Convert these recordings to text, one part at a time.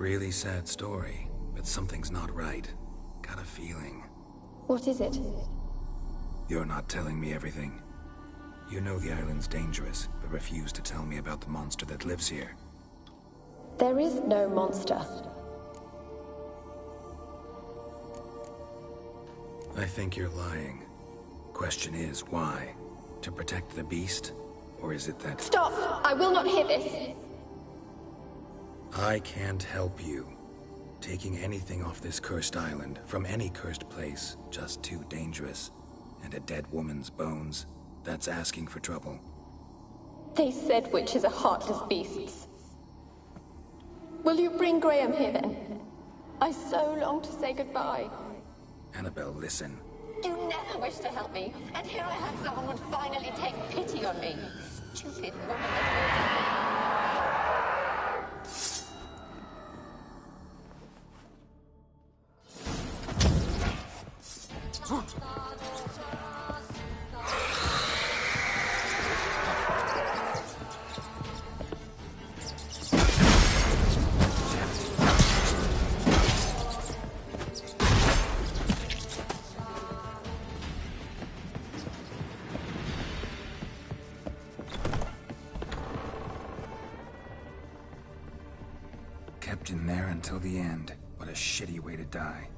Really sad story, but something's not right. Got a feeling. What is it? You're not telling me everything. You know the island's dangerous, but refuse to tell me about the monster that lives here. There is no monster. I think you're lying. Question is, why? To protect the beast? Or is it that— Stop! I will not hear this! I can't help you. Taking anything off this cursed island, from any cursed place, just too dangerous. And a dead woman's bones, that's asking for trouble. They said witches are heartless beasts. Will you bring Graham here then? I so long to say goodbye. Annabelle, listen. You never wished to help me, and here I have someone would finally take pity on me. Stupid woman. Kept in there until the end. What a shitty way to die.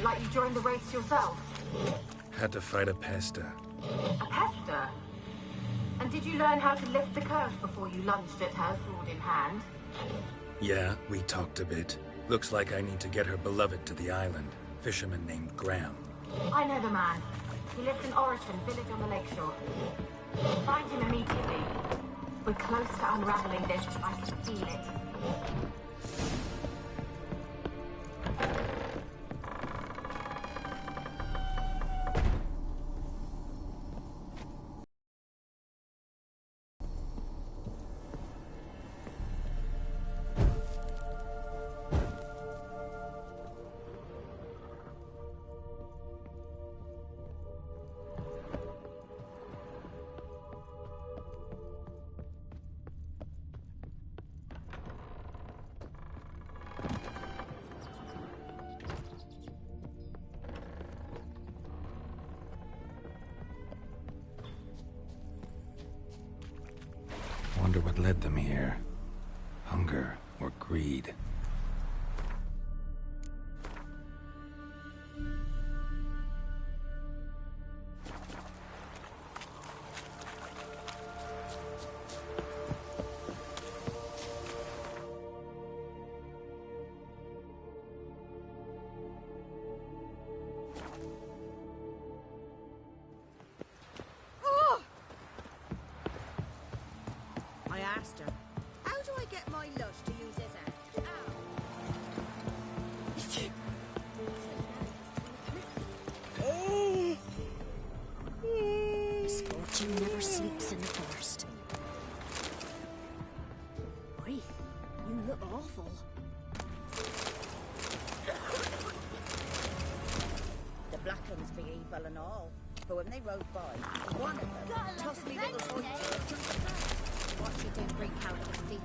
Like you joined the race yourself? Had to fight a pester. A pester? And did you learn how to lift the curse before you lunged at her, sword in hand? Yeah, we talked a bit. Looks like I need to get her beloved to the island. Fisherman named Graham. I know the man. He lives in Oriton, village on the lakeshore. Find him immediately. We're close to unraveling this. I can feel it. Wonder what led them here. Hunger or greed. look awful. The black ones be evil and all, but when they rode by, one of them tossed me little hood to it just a bit. What you do break out of his feet?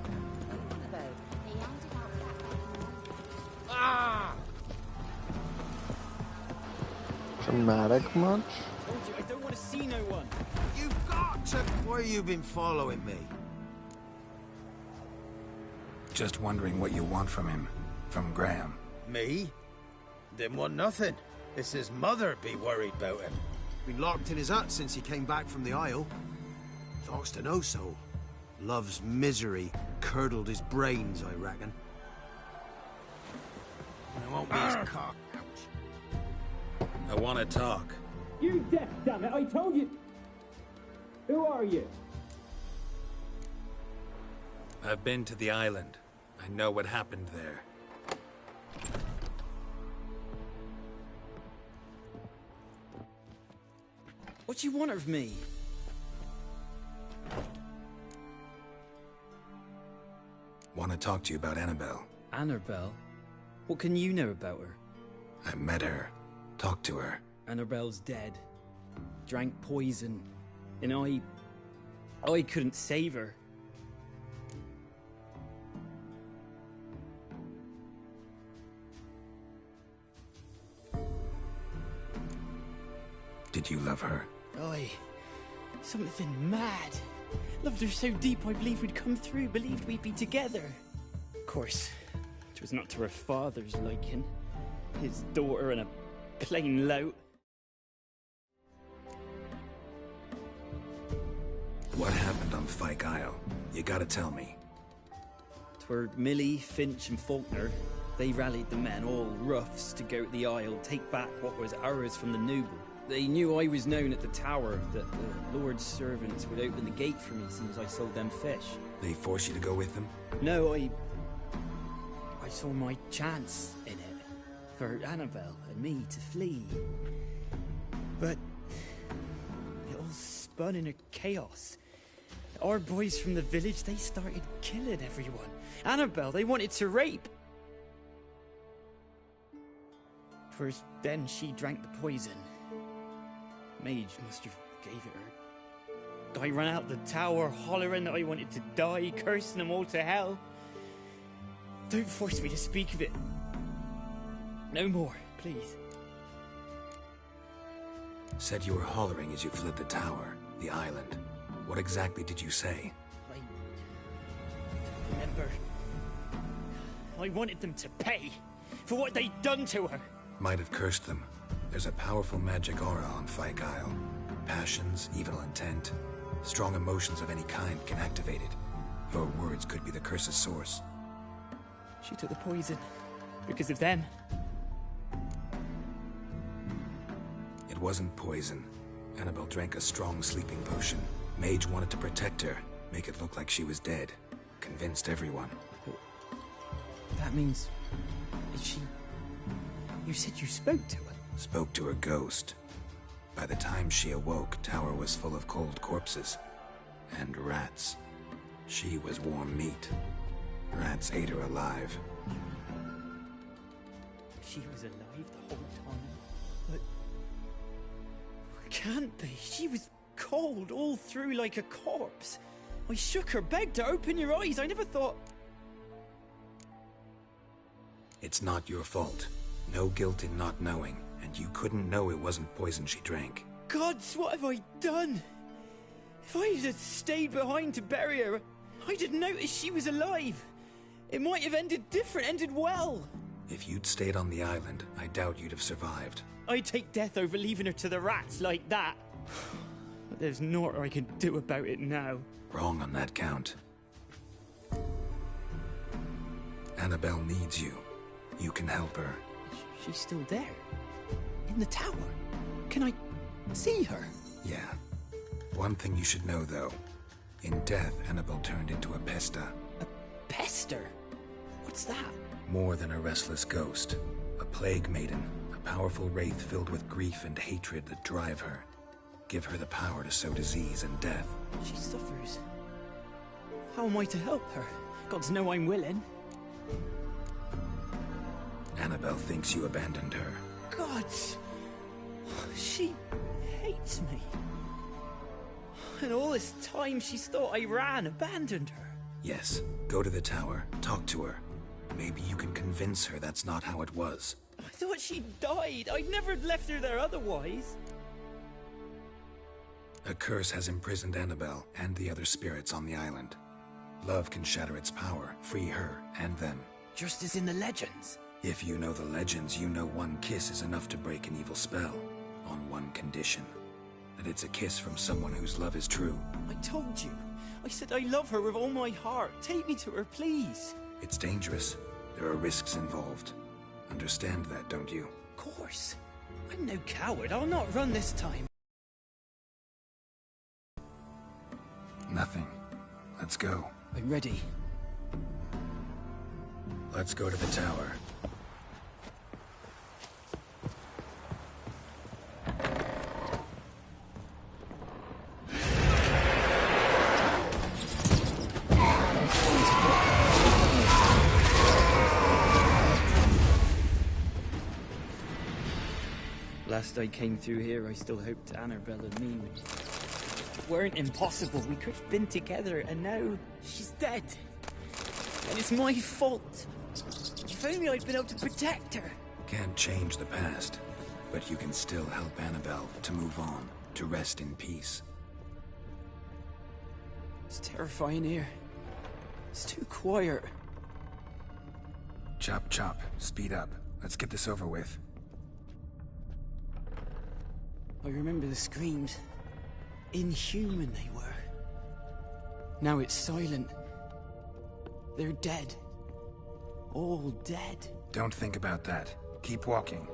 What about? He ended up that way. Ah! Dramatic much? Told you, I don't want to see no one. You've got to... Why you been following me? Just wondering what you want from him. From Graham. Me? Didn't want nothing. It's his mother be worried about him. Been locked in his hut since he came back from the Isle. Talks to no soul. Love's misery curdled his brains, I reckon. And it won't be his cock. Ouch. I want to talk. You deaf, damn it! I told you. Who are you? I've been to the island. I know what happened there. What do you want of me? Want to talk to you about Annabelle. Annabelle? What can you know about her? I met her. Talked to her. Annabelle's dead. Drank poison. And I couldn't save her. Did you love her? Something mad. Loved her so deep I believed we'd come through, believed we'd be together. Of course, it was not to her father's liking. His daughter and a plain lout. What happened on Fyke Isle? You gotta tell me. 'Twere Millie, Finch and Faulkner. They rallied the men, all roughs, to go to the Isle, take back what was ours from the noble. They knew I was known at the tower, that the Lord's servants would open the gate for me as soon as I sold them fish. They force you to go with them? No, I saw my chance in it. For Annabelle and me to flee. But it all spun in a chaos. Our boys from the village, they started killing everyone. Annabelle, they wanted to rape. First, then she drank the poison. Mage must have gave it her. I ran out the tower, hollering that I wanted to die, cursing them all to hell. Don't force me to speak of it. No more, please. Said you were hollering as you fled the tower, the island. What exactly did you say? I remember. I wanted them to pay for what they'd done to her. Might have cursed them. There's a powerful magic aura on Fyke Isle. Passions, evil intent, strong emotions of any kind can activate it. Your words could be the curse's source. She took the poison because of them. It wasn't poison. Annabelle drank a strong sleeping potion. Mage wanted to protect her, make it look like she was dead. Convinced everyone. That means... Is she... You said you spoke to her? Spoke to her ghost. By the time she awoke, tower was full of cold corpses. And rats. She was warm meat. Rats ate her alive. She was alive the whole time? But... Can't be. She was cold all through like a corpse. I shook her, begged her, open your eyes. I never thought... It's not your fault. No guilt in not knowing, and you couldn't know it wasn't poison she drank. Gods, what have I done? If I had stayed behind to bury her, I'd have noticed she was alive. It might have ended different, ended well. If you'd stayed on the island, I doubt you'd have survived. I'd take death over leaving her to the rats like that. But there's naught I can do about it now. Wrong on that count. Annabelle needs you. You can help her. She's still there. In the tower. Can I see her? Yeah. One thing you should know, though. In death, Annabelle turned into a pesta. A pester? What's that? More than a restless ghost. A plague maiden. A powerful wraith filled with grief and hatred that drive her. Give her the power to sow disease and death. She suffers. How am I to help her? Gods know I'm willing. Annabelle thinks you abandoned her. God! She hates me. And all this time she's thought I abandoned her. Yes, go to the tower, talk to her. Maybe you can convince her that's not how it was. I thought she died. I'd never left her there otherwise. A curse has imprisoned Annabelle and the other spirits on the island. Love can shatter its power, free her and them. Just as in the legends. If you know the legends, you know one kiss is enough to break an evil spell. On one condition. That it's a kiss from someone whose love is true. I told you. I said I love her with all my heart. Take me to her, please. It's dangerous. There are risks involved. Understand that, don't you? Of course. I'm no coward. I'll not run this time. Nothing. Let's go. I'm ready. Let's go to the tower. Last I came through here, I still hoped Annabelle and me weren't impossible. We could have been together, and now she's dead. And it's my fault. If only I'd been able to protect her. Can't change the past, but you can still help Annabelle to move on, to rest in peace. It's terrifying here. It's too quiet. Chop, chop. Speed up. Let's get this over with. I remember the screams. Inhuman they were. Now it's silent. They're dead. All dead. Don't think about that. Keep walking.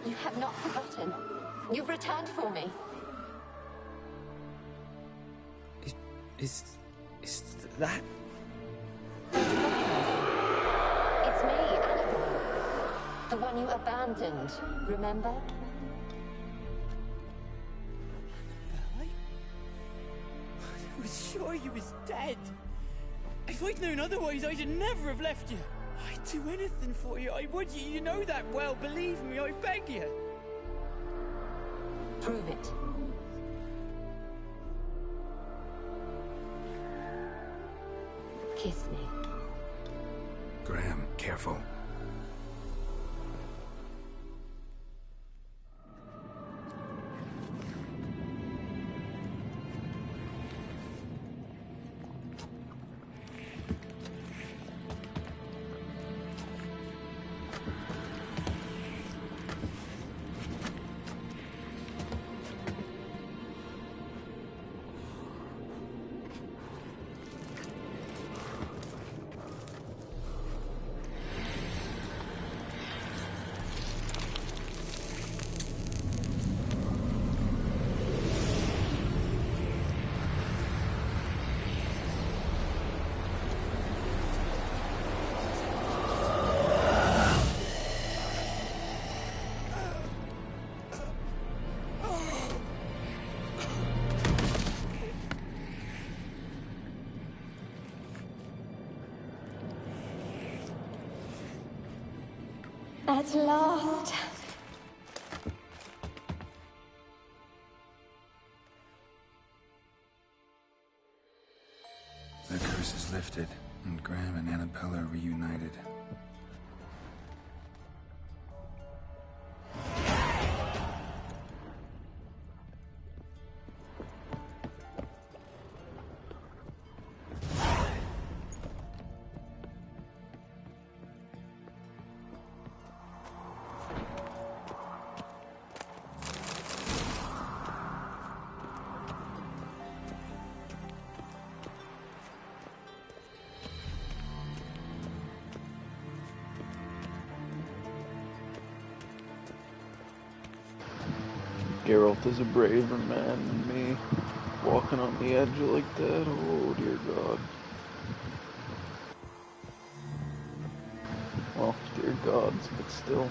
You have not forgotten. You've returned for me. Is that? It's me, Annabelle. The one you abandoned, remember? I was sure you was dead. If I'd known otherwise, I'd never have left you. I'd do anything for you. I would. You know that well. Believe me, I beg you. Prove it. Kiss me. Graham, careful. At last. The curse is lifted, and Graham and Annabelle are reunited. Geralt is a braver man than me. Walking on the edge like that, oh dear God. Well, dear gods, but still.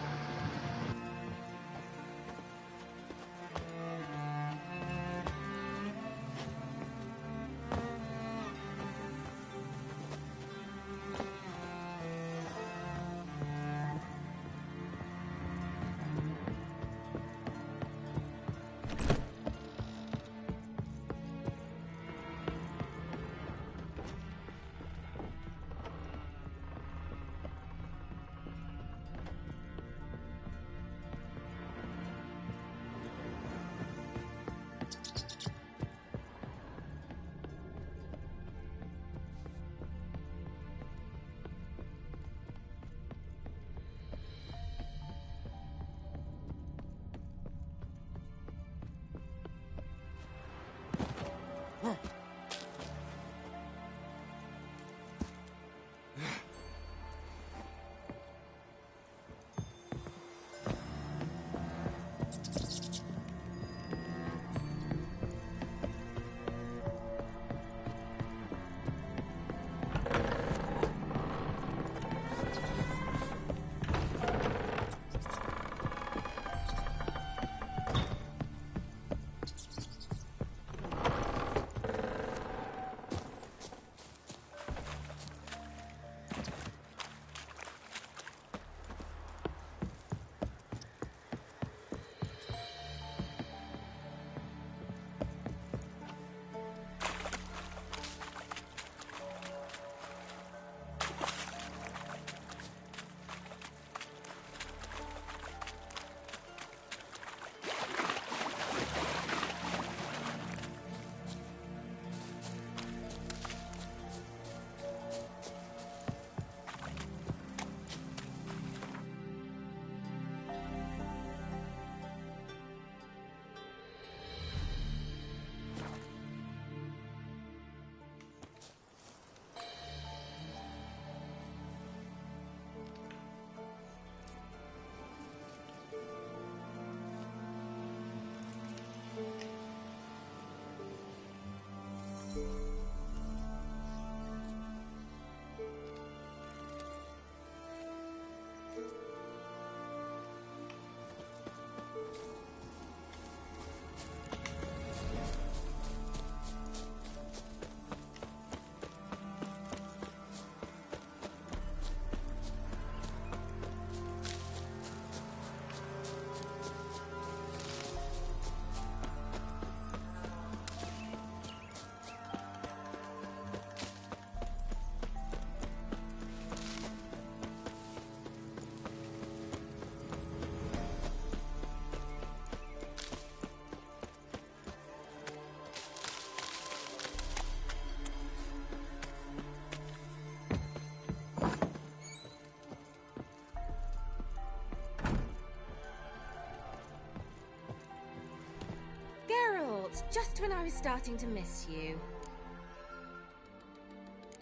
Just when I was starting to miss you.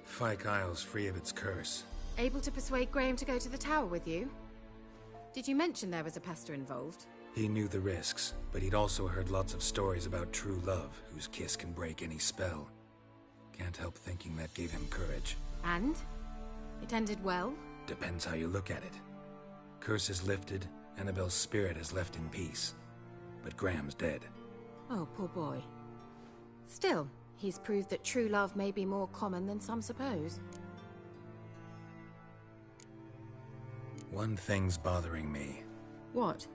Fyke Isle's free of its curse. Able to persuade Graham to go to the tower with you? Did you mention there was a pester involved? He knew the risks, but he'd also heard lots of stories about true love, whose kiss can break any spell. Can't help thinking that gave him courage. And? It ended well? Depends how you look at it. Curse is lifted, Annabelle's spirit is left in peace. But Graham's dead. Oh, poor boy. Still, he's proved that true love may be more common than some suppose. One thing's bothering me. What?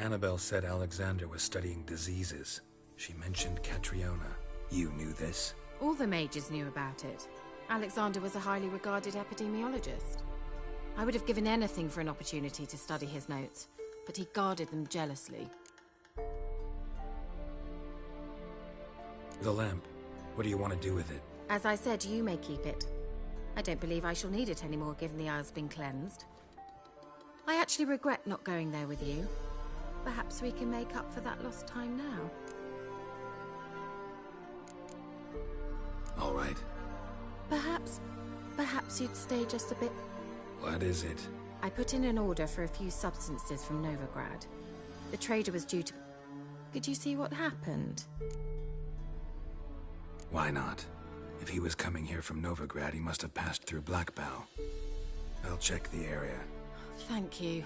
Annabelle said Alexander was studying diseases. She mentioned Catriona. You knew this? All the mages knew about it. Alexander was a highly regarded epidemiologist. I would have given anything for an opportunity to study his notes, but he guarded them jealously. The lamp. What do you want to do with it? As I said, you may keep it. I don't believe I shall need it anymore, given the Isle's been cleansed. I actually regret not going there with you. Perhaps we can make up for that lost time now. All right. Perhaps you'd stay just a bit. What is it? I put in an order for a few substances from Novigrad. The trader was due to... Could you see what happened? Why not? If he was coming here from Novigrad, he must have passed through Blackbow. I'll check the area. Thank you.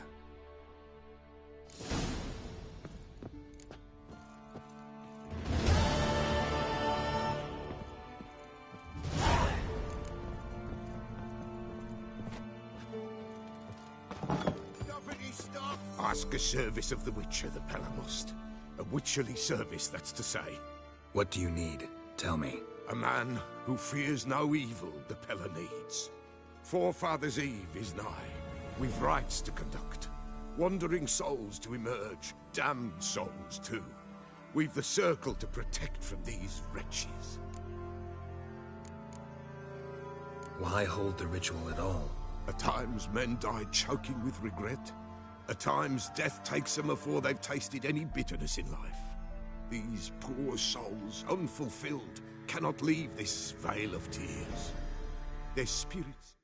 Ask a service of the Witcher, the Pella must. A witcherly service, that's to say. What do you need? Tell me. A man who fears no evil the Pella needs. Forefathers' Eve is nigh. We've rites to conduct. Wandering souls to emerge. Damned souls, too. We've the circle to protect from these wretches. Why hold the ritual at all? At times, men die choking with regret. At times, death takes them before they've tasted any bitterness in life. These poor souls, unfulfilled, cannot leave this vale of tears. Their spirits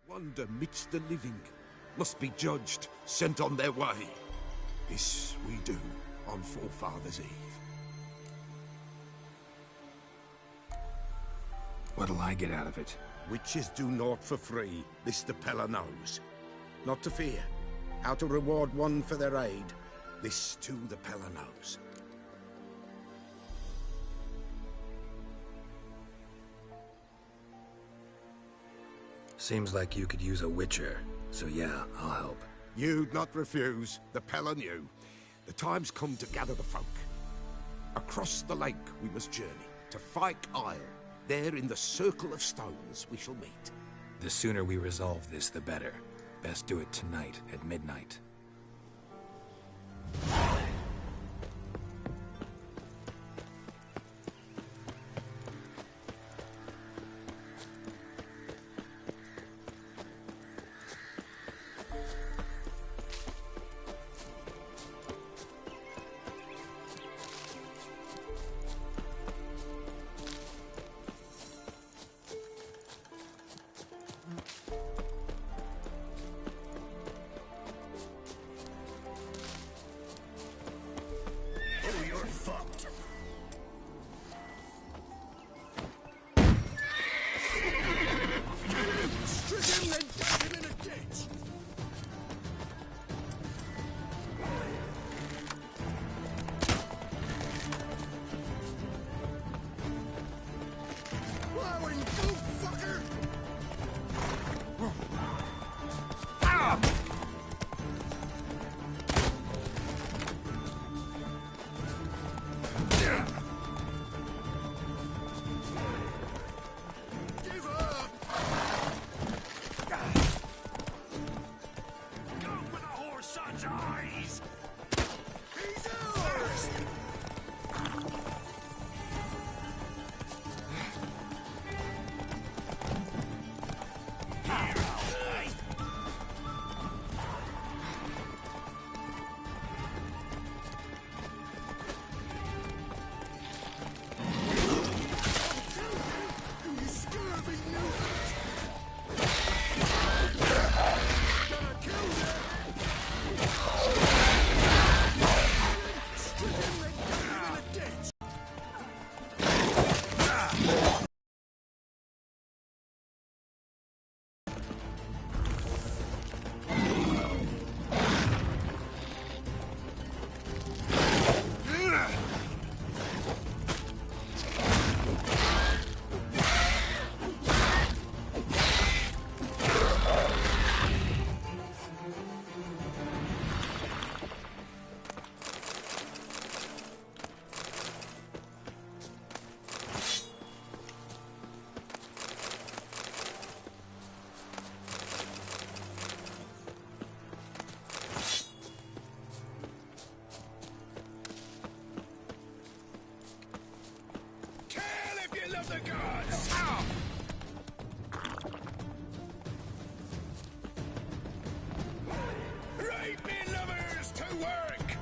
wander midst the living, must be judged, sent on their way. This we do on Forefathers' Eve. What'll I get out of it? Witches do naught for free, this the Pella knows. Not to fear. How to reward one for their aid, this too the Pella knows. Seems like you could use a witcher, so yeah, I'll help. You'd not refuse, the Pella knew. The time's come to gather the folk. Across the lake we must journey, to Fyke Isle. There in the circle of stones we shall meet. The sooner we resolve this, the better. Best do it tonight at midnight. of the gods! Ow! Right, me lovers, to work!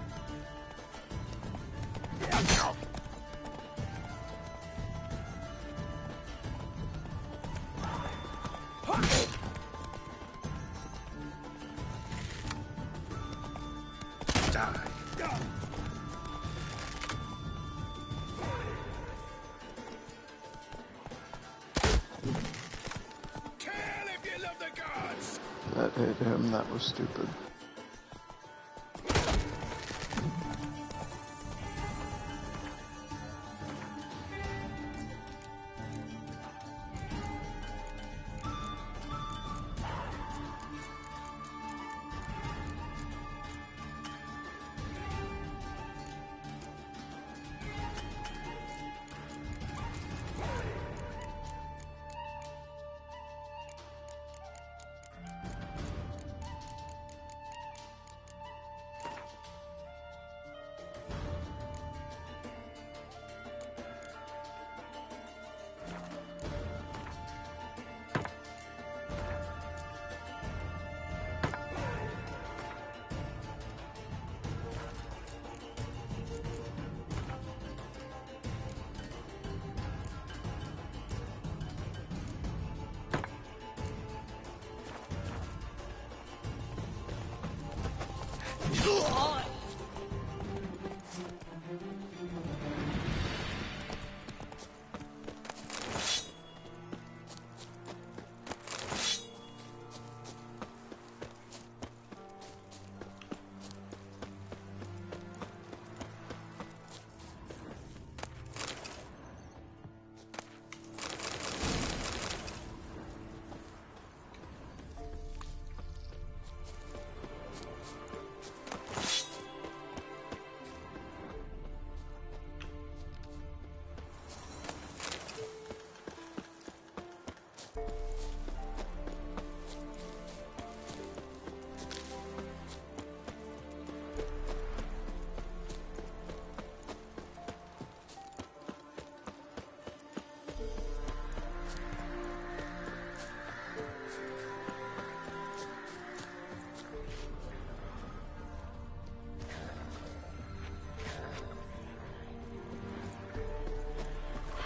That hit him, that was stupid.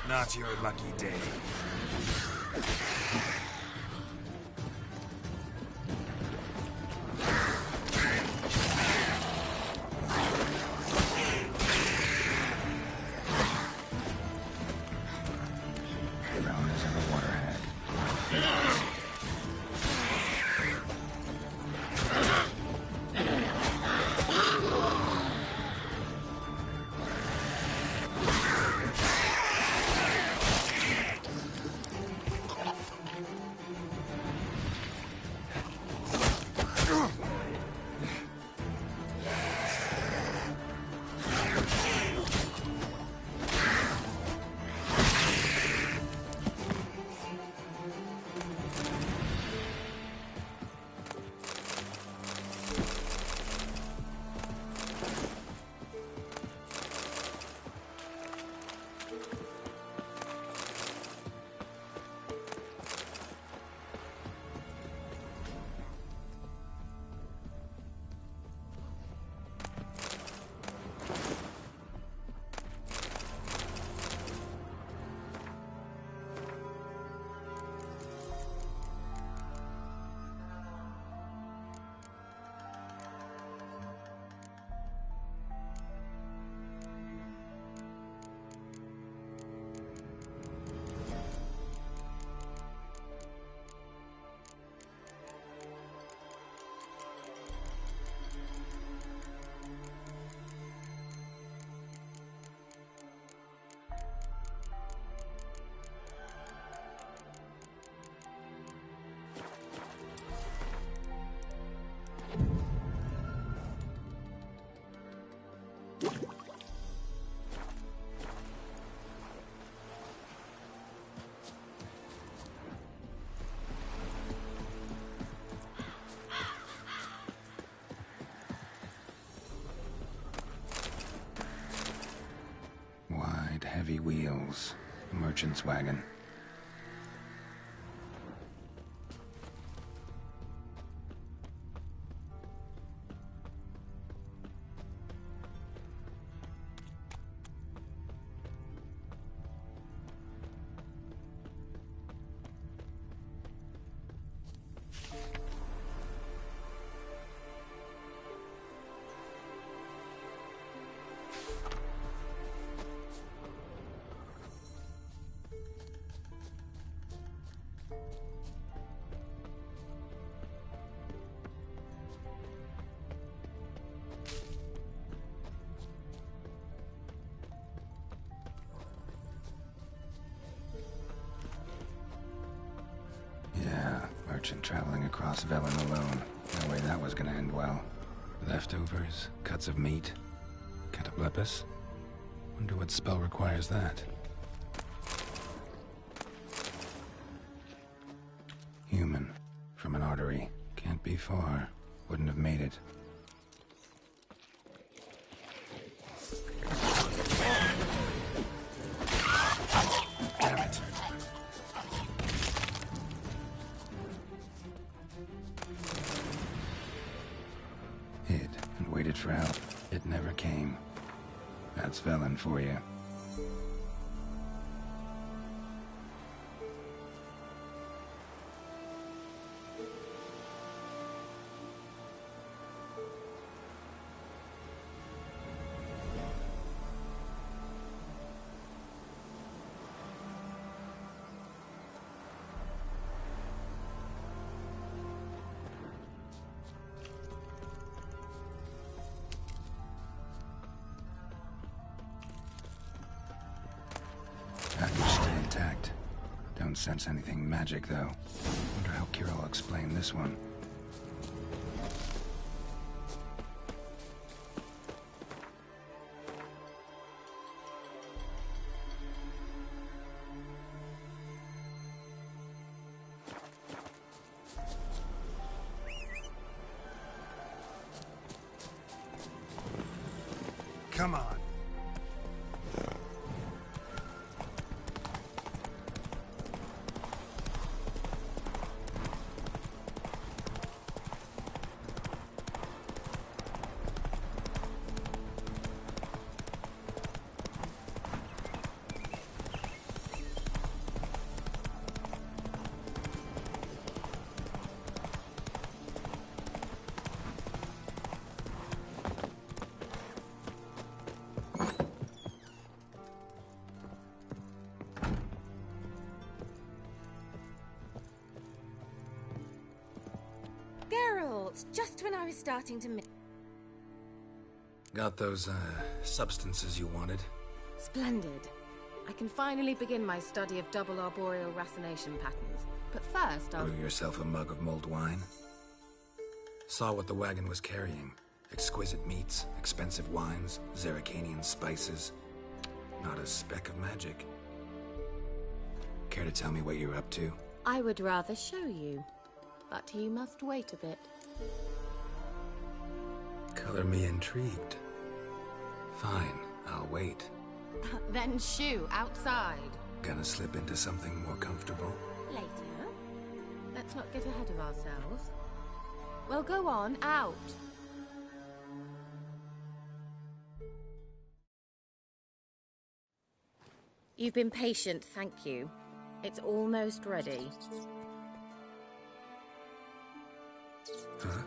Not your lucky day. Brown as ever water had. Wide, heavy wheels. Merchant's wagon. Merchant traveling across Velen alone. No way that was gonna end well. Leftovers, cuts of meat, cataplepis. Wonder what spell requires that. Human, from an artery. Can't be far. Wouldn't have made it. Damn it. Hid and waited for help. It never came. That's Velen for you. Package stay intact. Don't sense anything magic, though. Wonder how Kira will explain this one. Come on. Just when I was starting to miss. Got those, substances you wanted? Splendid. I can finally begin my study of double arboreal racination patterns. But first, I'll... Brew yourself a mug of mulled wine? Saw what the wagon was carrying. Exquisite meats, expensive wines, Zerrikanian spices. Not a speck of magic. Care to tell me what you're up to? I would rather show you. But you must wait a bit. Color me intrigued. Fine, I'll wait. Then shoo, outside. Gonna slip into something more comfortable? Later. Let's not get ahead of ourselves. Well, go on, out. You've been patient, thank you. It's almost ready. Huh?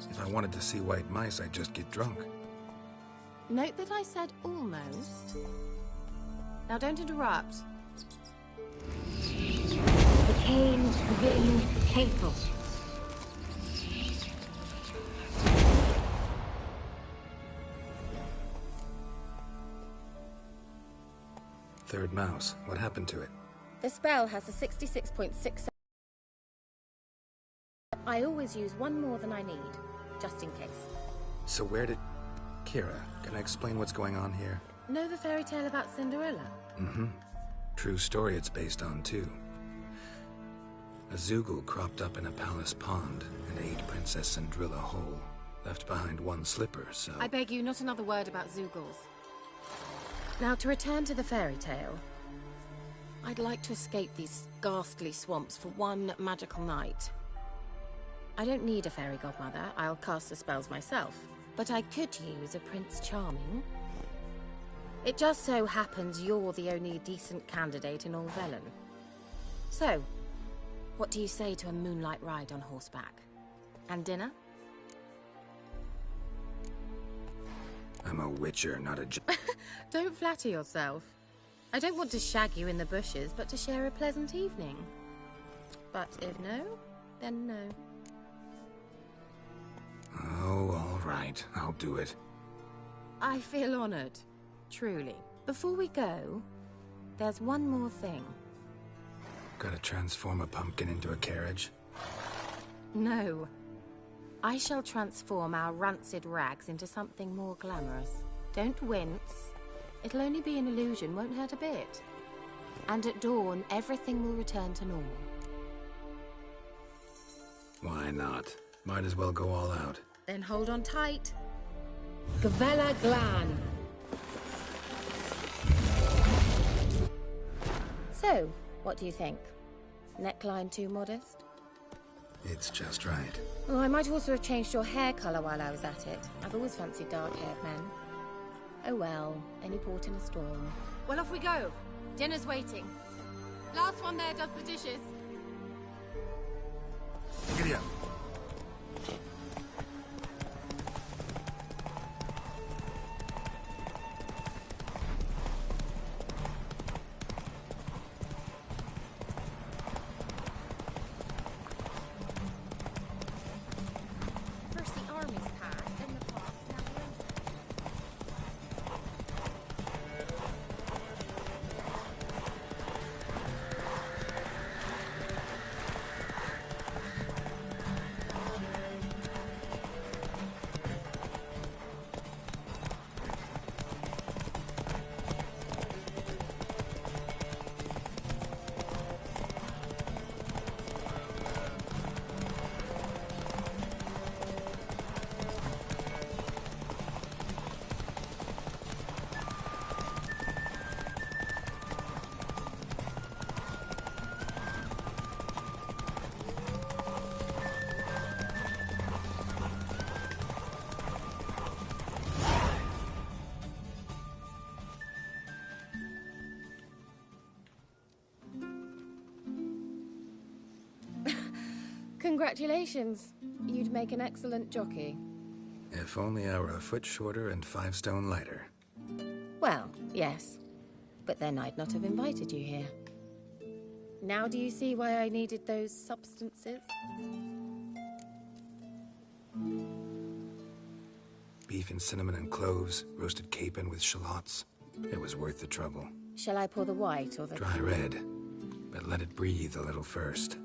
If I wanted to see white mice, I'd just get drunk. Note that I said almost. Now don't interrupt. Became within capable. Third mouse. What happened to it? The spell has a 66.6. I always use one more than I need, just in case. So where did... Kira, can I explain what's going on here? Know the fairy tale about Cinderella? Mm-hmm. True story it's based on, too. A Zoogle cropped up in a palace pond and ate Princess Cinderella whole. Left behind one slipper, so... I beg you, not another word about Zoogles. Now, to return to the fairy tale. I'd like to escape these ghastly swamps for one magical night. I don't need a fairy godmother. I'll cast the spells myself. But I could use a Prince Charming. It just so happens you're the only decent candidate in all Velen. So, what do you say to a moonlight ride on horseback? And dinner? I'm a witcher, not a Don't flatter yourself. I don't want to shag you in the bushes, but to share a pleasant evening. But if no, then no. Oh, all right. I'll do it. I feel honored. Truly. Before we go, there's one more thing. Gotta transform a pumpkin into a carriage? No. I shall transform our rancid rags into something more glamorous. Don't wince. It'll only be an illusion, won't hurt a bit. And at dawn, everything will return to normal. Why not? Might as well go all out. Then hold on tight. Gavella Glan. So, what do you think? Neckline too modest? It's just right. Oh, I might also have changed your hair colour while I was at it. I've always fancied dark-haired men. Oh well, any port in a storm. Well, off we go. Dinner's waiting. Last one there does the dishes. Giddy up. First the army's passed, then the parks, now we're in. Congratulations. You'd make an excellent jockey. If only I were a foot shorter and 5 stone lighter. Well, yes. But then I'd not have invited you here. Now do you see why I needed those substances? Beef and cinnamon and cloves, roasted capon with shallots. It was worth the trouble. Shall I pour the white or the... Dry red, but let it breathe a little first.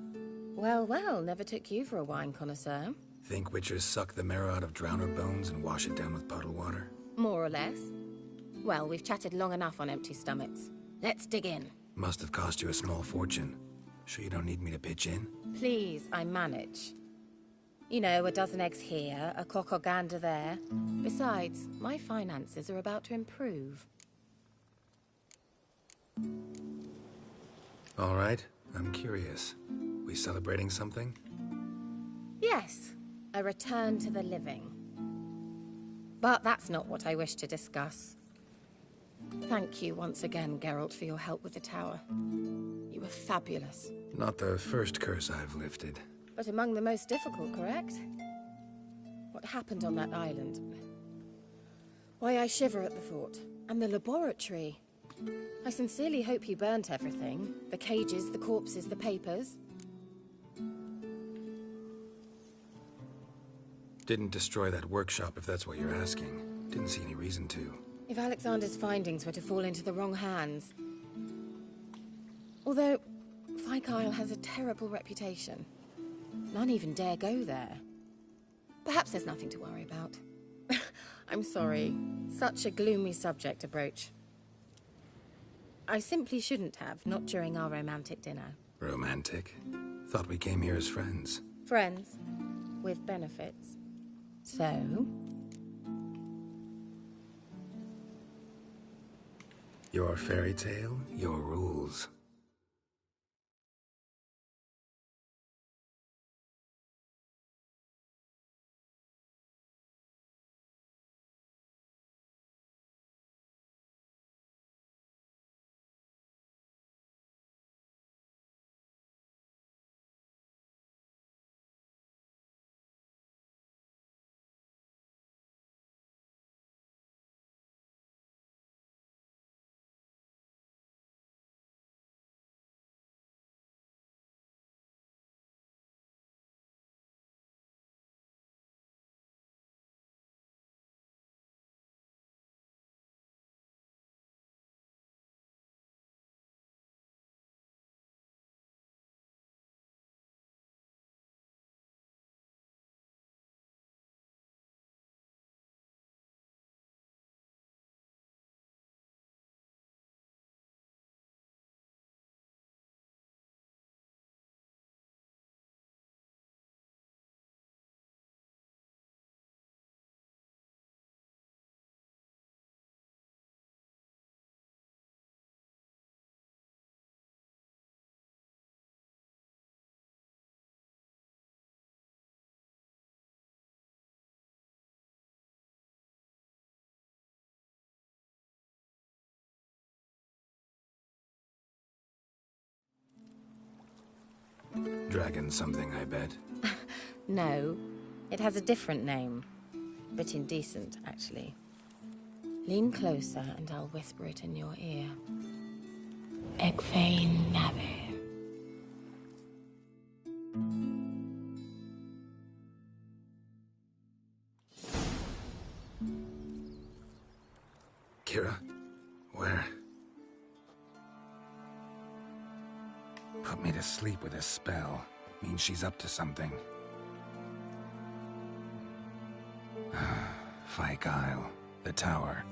Well, well, never took you for a wine connoisseur. Think witchers suck the marrow out of drowner bones and wash it down with puddle water? More or less. Well, we've chatted long enough on empty stomachs. Let's dig in. Must have cost you a small fortune. Sure you don't need me to pitch in? Please, I manage. You know, a dozen eggs here, a cock or gander there. Besides, my finances are about to improve. All right, I'm curious. We celebrating something? Yes, a return to the living. But that's not what I wish to discuss. Thank you once again, Geralt, for your help with the tower. You were fabulous. Not the first curse I've lifted. But among the most difficult, correct? What happened on that island? Why, I shiver at the thought. And the laboratory. I sincerely hope you burnt everything. The cages, the corpses, the papers. Didn't destroy that workshop, if that's what you're asking. Didn't see any reason to. If Alexander's findings were to fall into the wrong hands... Although, Fyke Isle has a terrible reputation. None even dare go there. Perhaps there's nothing to worry about. I'm sorry. Such a gloomy subject to broach. I simply shouldn't have, not during our romantic dinner. Romantic? Thought we came here as friends. Friends. With benefits. So... Your fairy tale, your rules. Dragon something, I bet. No, it has a different name. A bit indecent, actually. Lean closer and I'll whisper it in your ear. Egfain Nave. Kira? Where? Put me to sleep with a spell. Means she's up to something. Fyke Isle. The tower.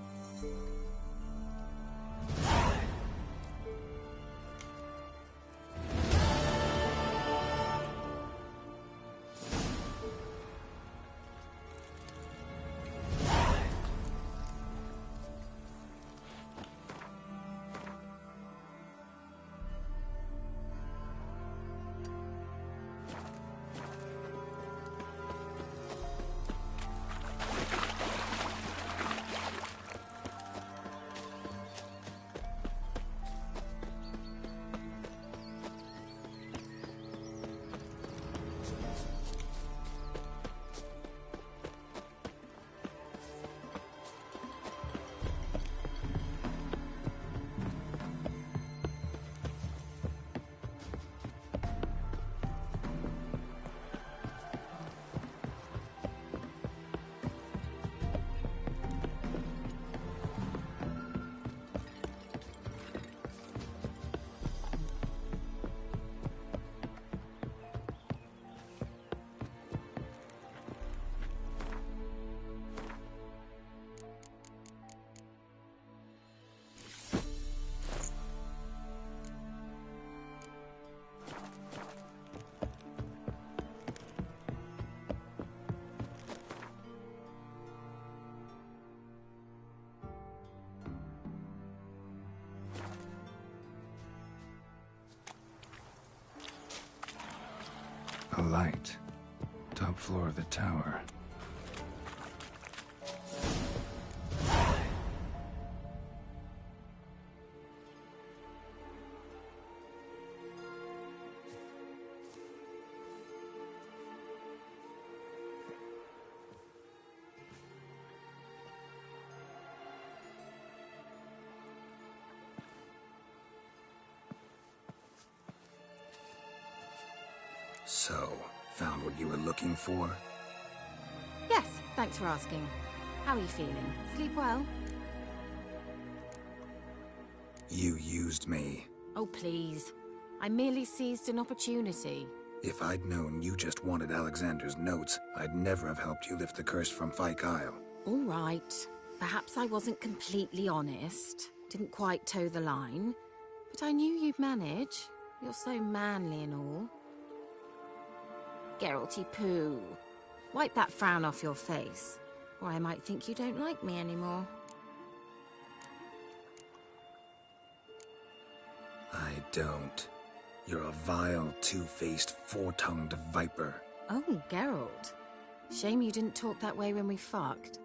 A light. Top floor of the tower. So, found what you were looking for? Yes, thanks for asking. How are you feeling? Sleep well? You used me. Oh, please. I merely seized an opportunity. If I'd known you just wanted Alexander's notes, I'd never have helped you lift the curse from Fyke Isle. All right. Perhaps I wasn't completely honest. Didn't quite toe the line. But I knew you'd manage. You're so manly and all. Geralty Pooh. Wipe that frown off your face, or I might think you don't like me anymore. I don't. You're a vile, two-faced, four-tongued viper. Oh, Geralt. Shame you didn't talk that way when we fucked.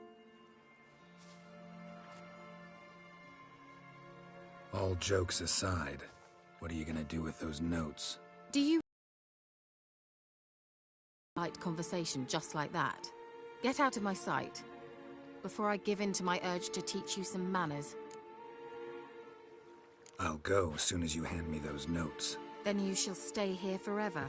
All jokes aside, what are you gonna do with those notes? Do you light conversation just like that? Get out of my sight, before I give in to my urge to teach you some manners. I'll go as soon as you hand me those notes. Then you shall stay here forever.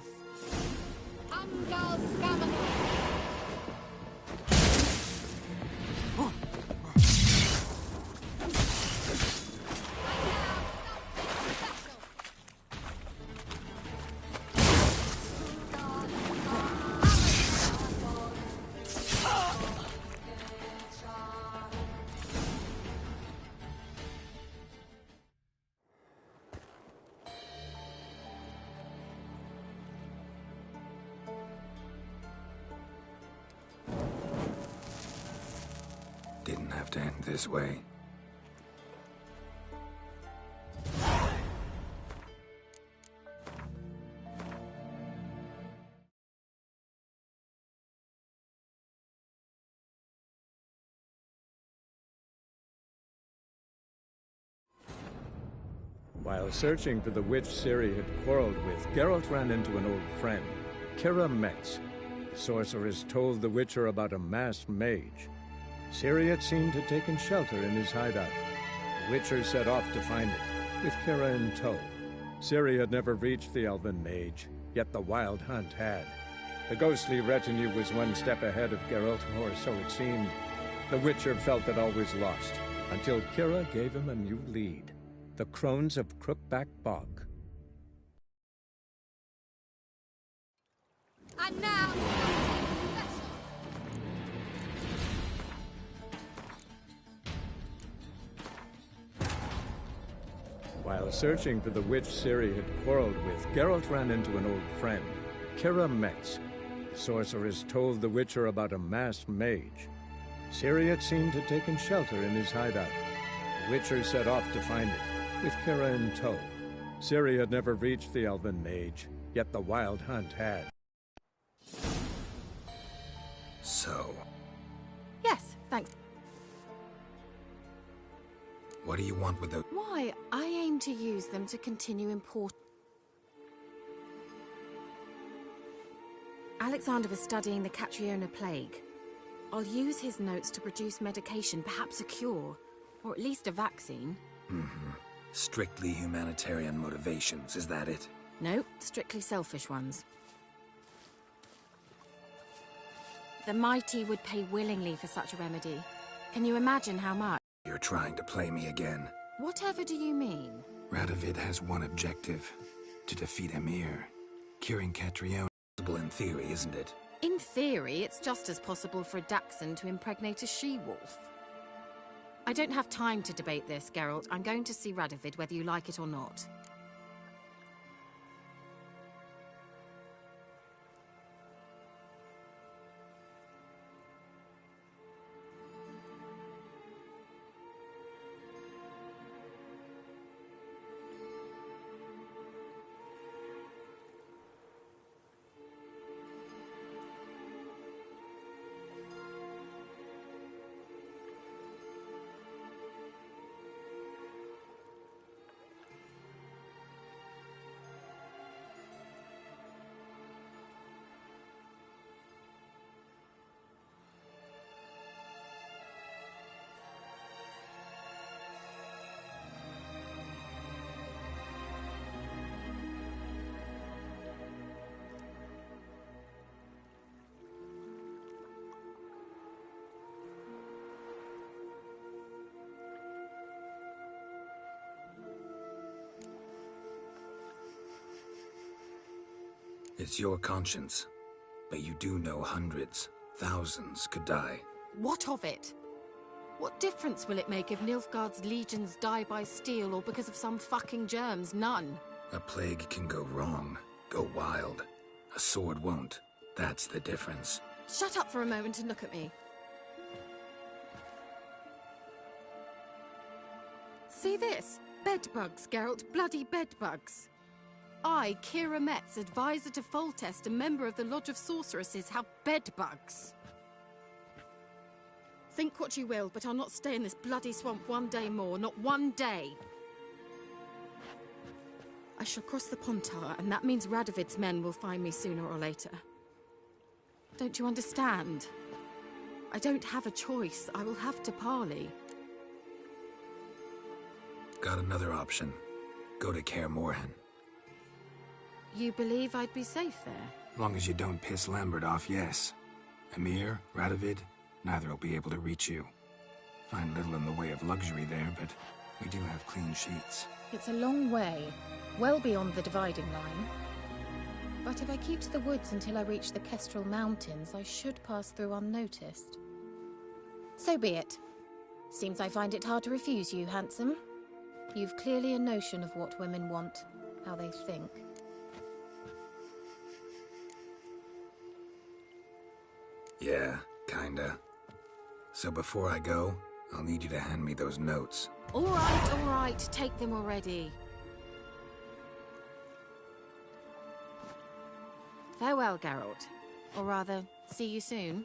Didn't have to end this way. While searching for the witch Ciri had quarreled with, Geralt ran into an old friend, Kira Metz. The sorceress told the Witcher about a masked mage. Ciri had seemed to have taken shelter in his hideout. The Witcher set off to find it, with Kira in tow. Ciri had never reached the elven mage, yet the wild hunt had. The ghostly retinue was one step ahead of Geralt, or so it seemed. The Witcher felt that all was lost, until Kira gave him a new lead. The Crones of Crookback Bog. And now... While searching for the witch Ciri had quarreled with, Geralt ran into an old friend, Kira Metz. The sorceress told the Witcher about a masked mage. Ciri had seemed to have taken shelter in his hideout. The Witcher set off to find it, with Kira in tow. Ciri had never reached the elven mage, yet the wild hunt had. So, Yes, thanks. what do you want with the... Why, I aim to use them to continue import... Alexander was studying the Catriona plague. I'll use his notes to produce medication, perhaps a cure, or at least a vaccine. Strictly humanitarian motivations, is that it? No, strictly selfish ones. The mighty would pay willingly for such a remedy. Can you imagine how much? You're trying to play me again. Whatever do you mean? Radovid has one objective, to defeat Emir. Curing Catriona is possible in theory, isn't it? In theory, it's just as possible for a Dachshund to impregnate a she-wolf. I don't have time to debate this, Geralt. I'm going to see Radovid whether you like it or not. It's your conscience. But you do know hundreds, thousands could die. What of it? What difference will it make if Nilfgaard's legions die by steel or because of some fucking germs? None. A plague can go wrong, go wild. A sword won't. That's the difference. Shut up for a moment and look at me. See this? Bedbugs, Geralt. Bloody bedbugs. I, Kira Metz, advisor to Foltest, a member of the Lodge of Sorceresses, have bedbugs. Think what you will, but I'll not stay in this bloody swamp one day more. Not one day. I shall cross the Pontar, and that means Radovid's men will find me sooner or later. Don't you understand? I don't have a choice. I will have to parley. Got another option. Go to Kaer Morhen. You believe I'd be safe there? Long as you don't piss Lambert off, yes. Emir, Radovid, neither will be able to reach you. Find little in the way of luxury there, but we do have clean sheets. It's a long way, well beyond the dividing line. But if I keep to the woods until I reach the Kestrel Mountains, I should pass through unnoticed. So be it. Seems I find it hard to refuse you, handsome. You've clearly a notion of what women want, how they think. Yeah, kinda. So before I go, I'll need you to hand me those notes. All right, take them already. Farewell, Geralt. Or rather, see you soon.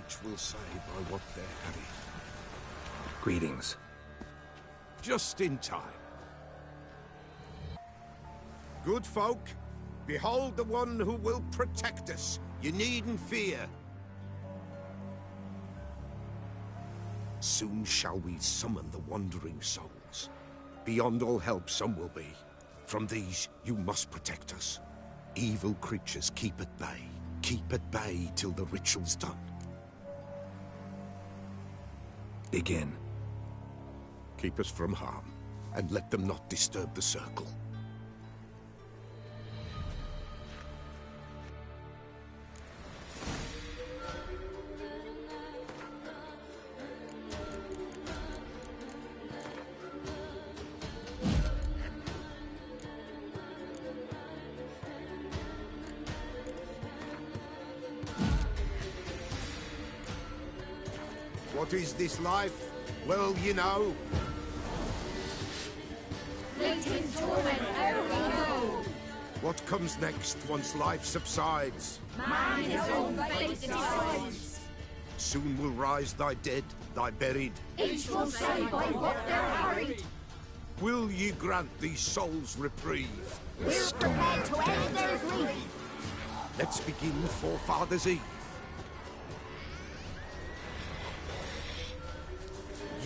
much will say by what they're having. Greetings. Just in time. Good folk, behold the one who will protect us. You needn't fear. Soon shall we summon the wandering souls. Beyond all help some will be. From these you must protect us. Evil creatures keep at bay. Keep at bay till the ritual's done. Begin. Keep us from harm, and let them not disturb the circle. What is this life? Well, you know. Fleeting torment only know. What comes next once life subsides? Man his own fate decides. Soon will rise thy dead, thy buried. Each will say by what they're harried. Will ye grant these souls reprieve? We're prepared to end their grief. Let's begin Forefathers' Eve.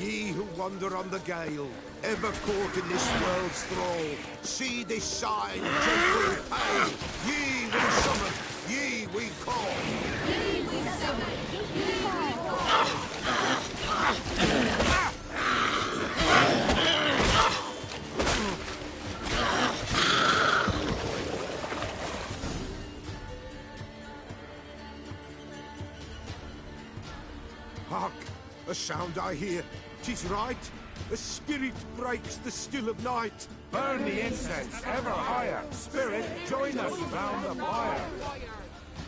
Ye who wander on the gale, ever caught in this world's thrall, see this sign, gentle pale. Ye we summon, ye we call. Ye we summon, ye we call. Hark, a sound I hear. 'Tis right. A spirit breaks the still of night. Burn the incense ever higher. Spirit, join us round the fire.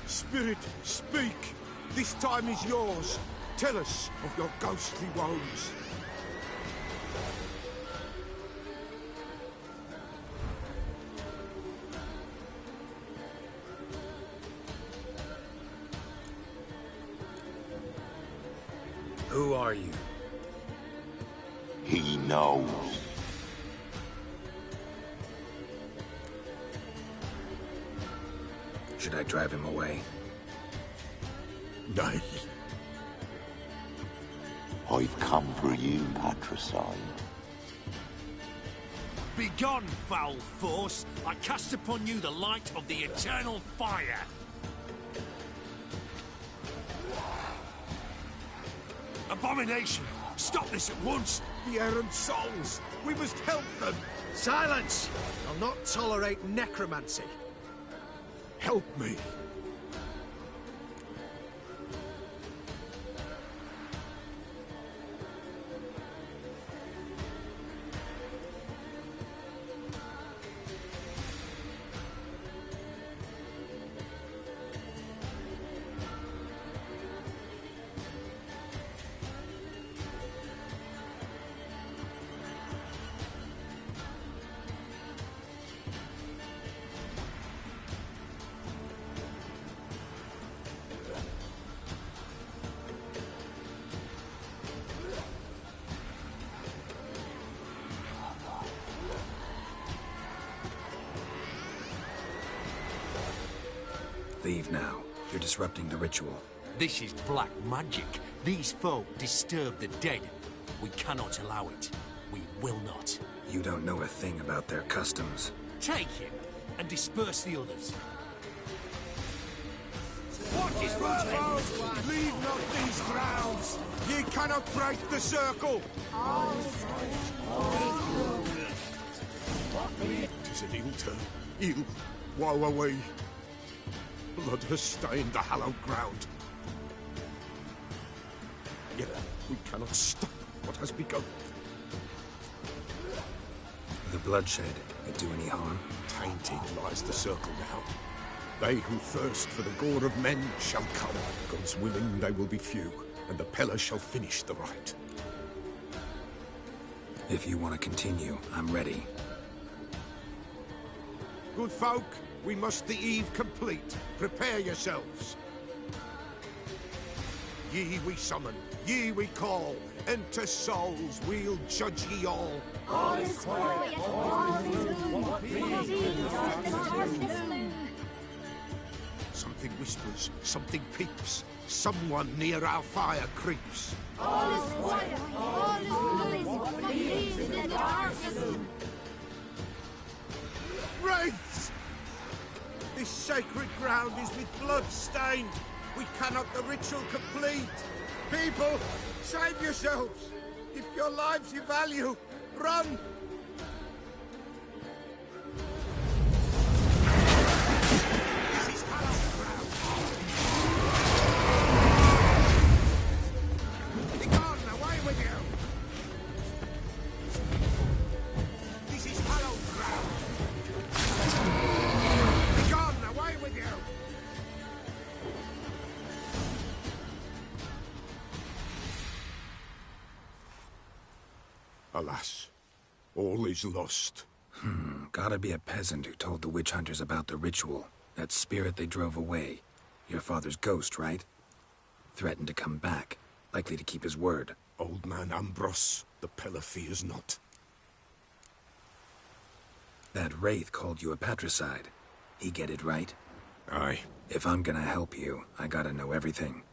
Spirit, speak. This time is yours. Tell us of your ghostly woes. Who are you? He knows. Should I drive him away? Nay. I've come for you, patricide. Begone, foul force! I cast upon you the light of the eternal fire! Abomination! Stop this at once! The errant souls! We must help them! Silence! I'll not tolerate necromancy. Help me! Leave now. You're disrupting the ritual. This is black magic. These folk disturb the dead. We cannot allow it. We will not. You don't know a thing about their customs. Take him and disperse the others. What is foes? Leave not these grounds! Ye cannot break the circle! Tis an ill turn. Ill. Woe away. Blood has stained the hallowed ground. Yet we cannot stop what has begun. The bloodshed, it do any harm? Tainted lies the circle now. They who thirst for the gore of men shall come. God's willing they will be few, and the Peller shall finish the rite. If you want to continue, I'm ready. Good folk, we must the eve complete. Prepare yourselves. Ye we summon, ye we call, and to souls we'll judge ye all. All is quiet, all is gloom. Something whispers, something peeps, someone near our fire creeps. All is quiet, all is gloom. Believe in the darkness. Wraiths! This sacred ground is with blood stained. We cannot the ritual complete. People, save yourselves. If your lives you value, run! This is hallowed ground. Begone, away with you! This is hallowed ground. Begone, away with you! Alas, all is lost. Gotta be a peasant who told the witch hunters about the ritual. That spirit they drove away. Your father's ghost, right? Threatened to come back. Likely to keep his word. Old man Ambros, the Pella fears not. That wraith called you a patricide. He get it right? Aye. If I'm gonna help you, I gotta know everything.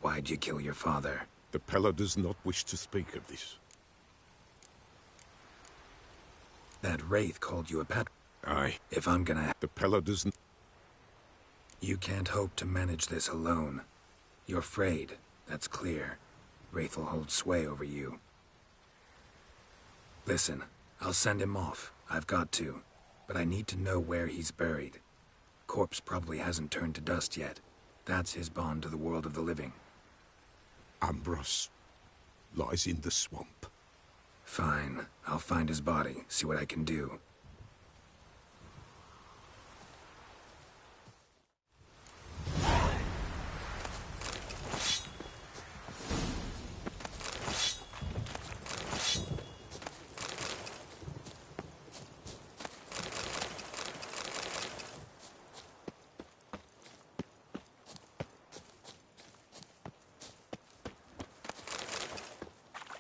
Why'd you kill your father? The Pella does not wish to speak of this. That wraith called you a Aye. If I'm gonna... The Pella doesn't... You can't hope to manage this alone. You're afraid, that's clear. Wraith will hold sway over you. Listen, I'll send him off. I've got to. But I need to know where he's buried. Corpse probably hasn't turned to dust yet. That's his bond to the world of the living. Ambros lies in the swamp. Fine. I'll find his body, see what I can do.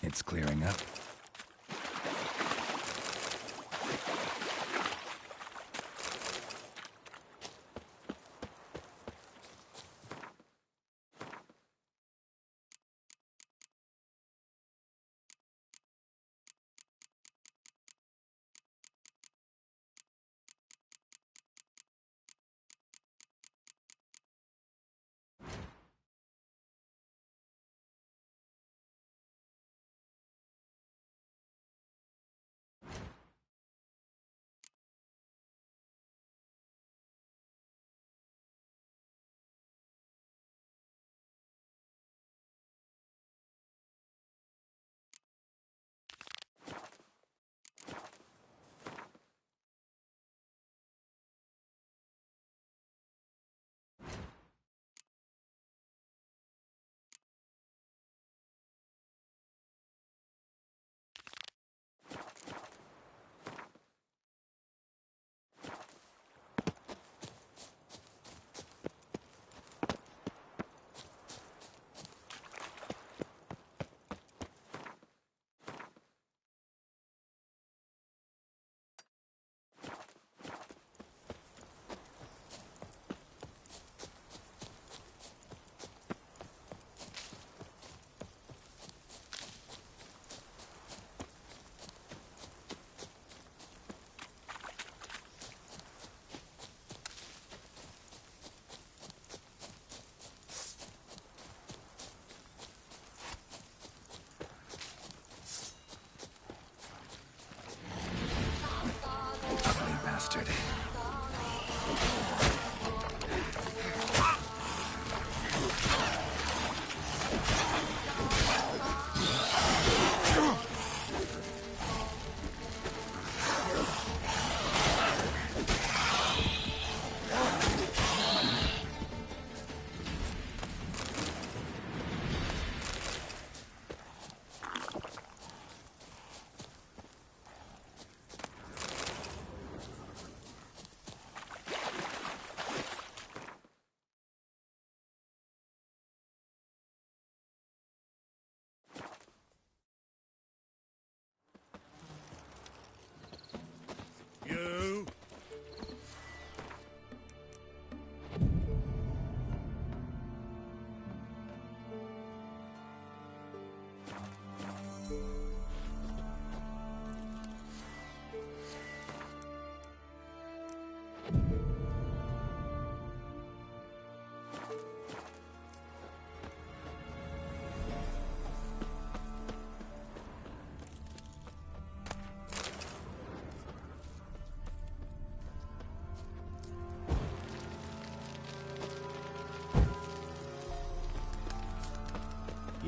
It's clearing up.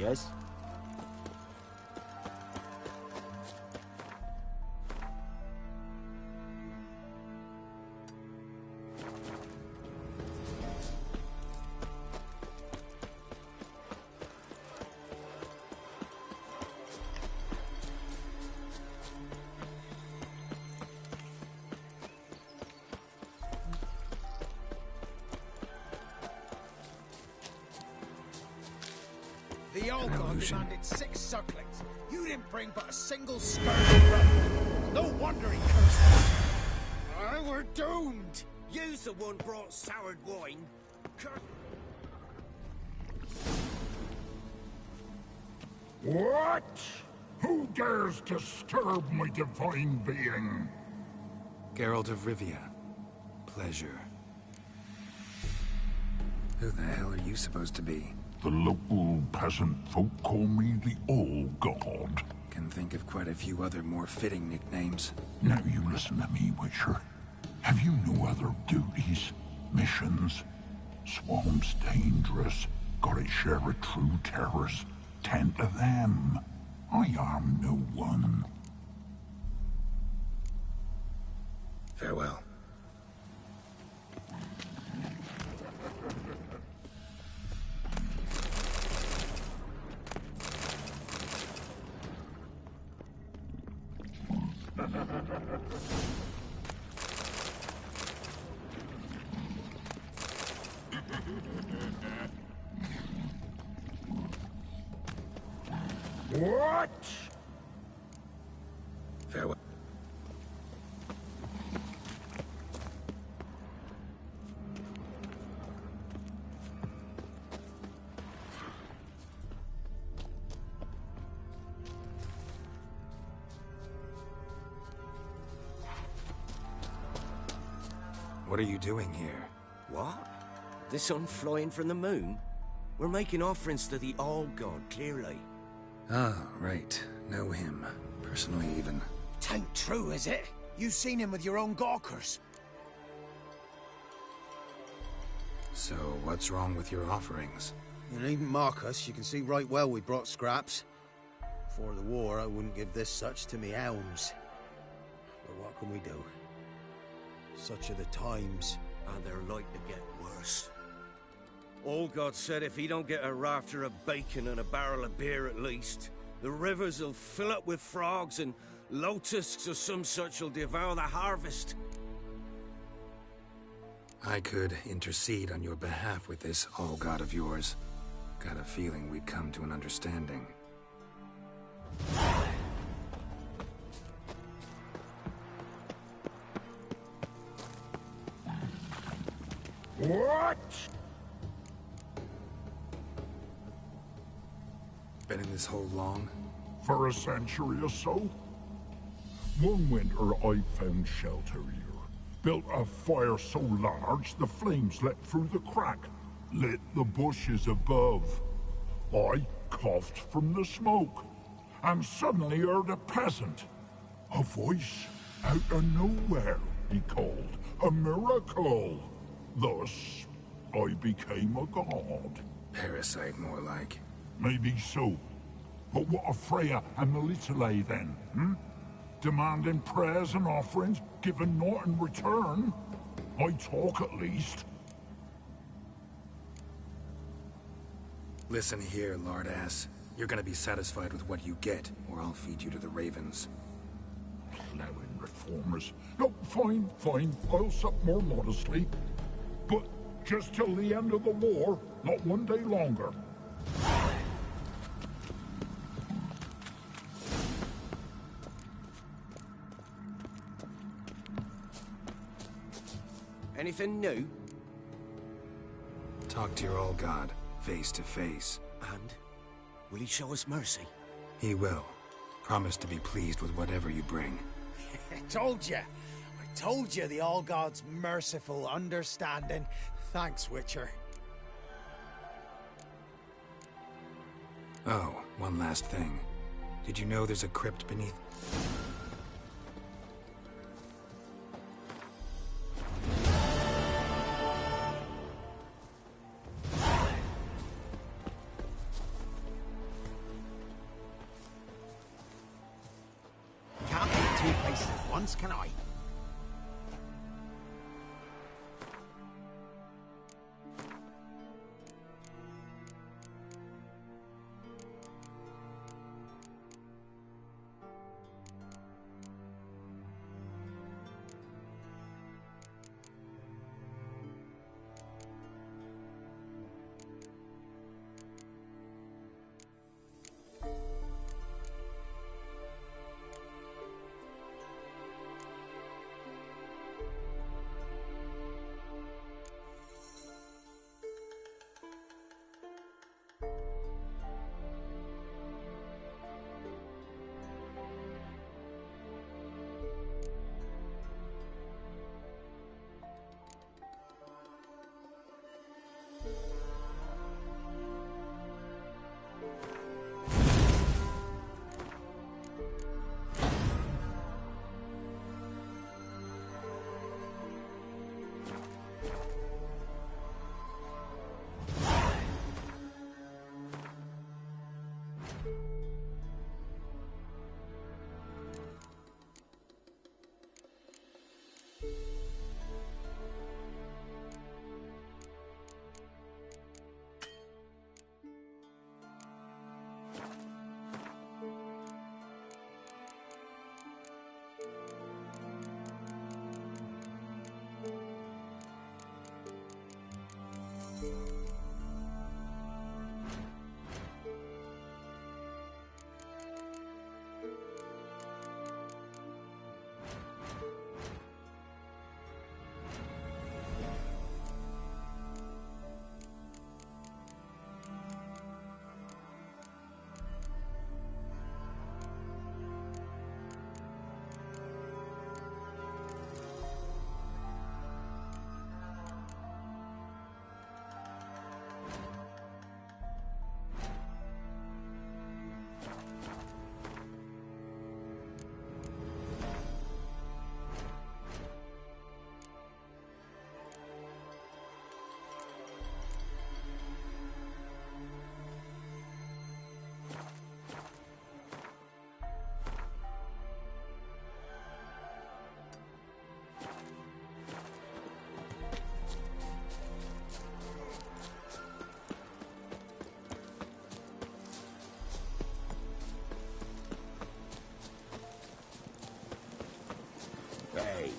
Yes? The old An god illusion. demanded 6 sucklings. You didn't bring but a single scurvy rat. No wonder he cursed us. We're doomed. You's the one brought soured wine. What? Who dares disturb my divine being? Geralt of Rivia. Pleasure. Who the hell are you supposed to be? The local peasant folk call me the All-God. Can think of quite a few other more fitting nicknames. Now you listen to me, Witcher. Have you no other duties? Missions? Swamp's dangerous. Gotta share a true terrorist. Tend to them. I am no one. Farewell. What? Farewell. What are you doing here? What? The sun flying from the moon? We're making offerings to the All-God, clearly. Ah, right. Know him. Personally, even. Tain't true, is it? You've seen him with your own gawkers. So, what's wrong with your offerings? You needn't mock us. You can see right well we brought scraps. Before the war, I wouldn't give this such to me elms. But what can we do? Such are the times. And they're like to get worse. All-God said if he don't get a rafter of bacon and a barrel of beer at least, the rivers will fill up with frogs and locusts or some such will devour the harvest. I could intercede on your behalf with this all-god of yours. Got a feeling we'd come to an understanding. What? Been in this hole long? For a century or so. One winter I found shelter here. Built a fire so large the flames leapt through the crack. Lit the bushes above. I coughed from the smoke. And suddenly heard a peasant. A voice out of nowhere, he called. A miracle. Thus, I became a god. Parasite, more like. Maybe so. But what of Freya and Melitele then, hmm? Demanding prayers and offerings, giving naught in return? I talk at least. Listen here, lard-ass. You're gonna be satisfied with what you get, or I'll feed you to the ravens. Plowing reformers. No, fine, fine. I'll sup more modestly. But just till the end of the war, not one day longer. Anything new? Talk to your all-god, face to face. And? Will he show us mercy? He will. Promise to be pleased with whatever you bring. I told you the All-God's merciful, understanding. Thanks, Witcher. Oh, one last thing. Did you know there's a crypt beneath? else can I? Hey.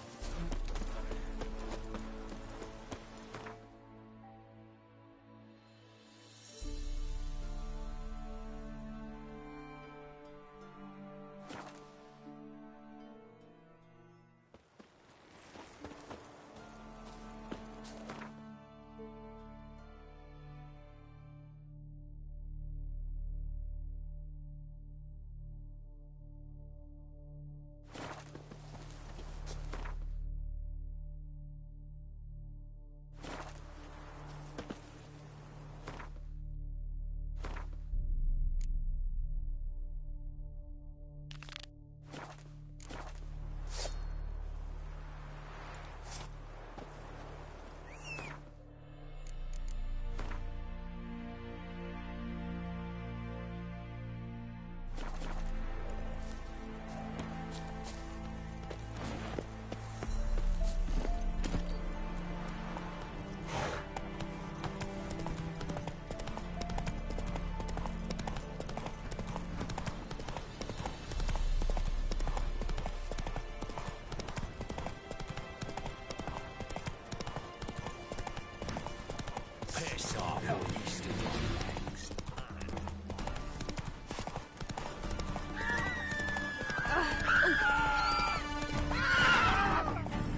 Piss off, or you still got legs.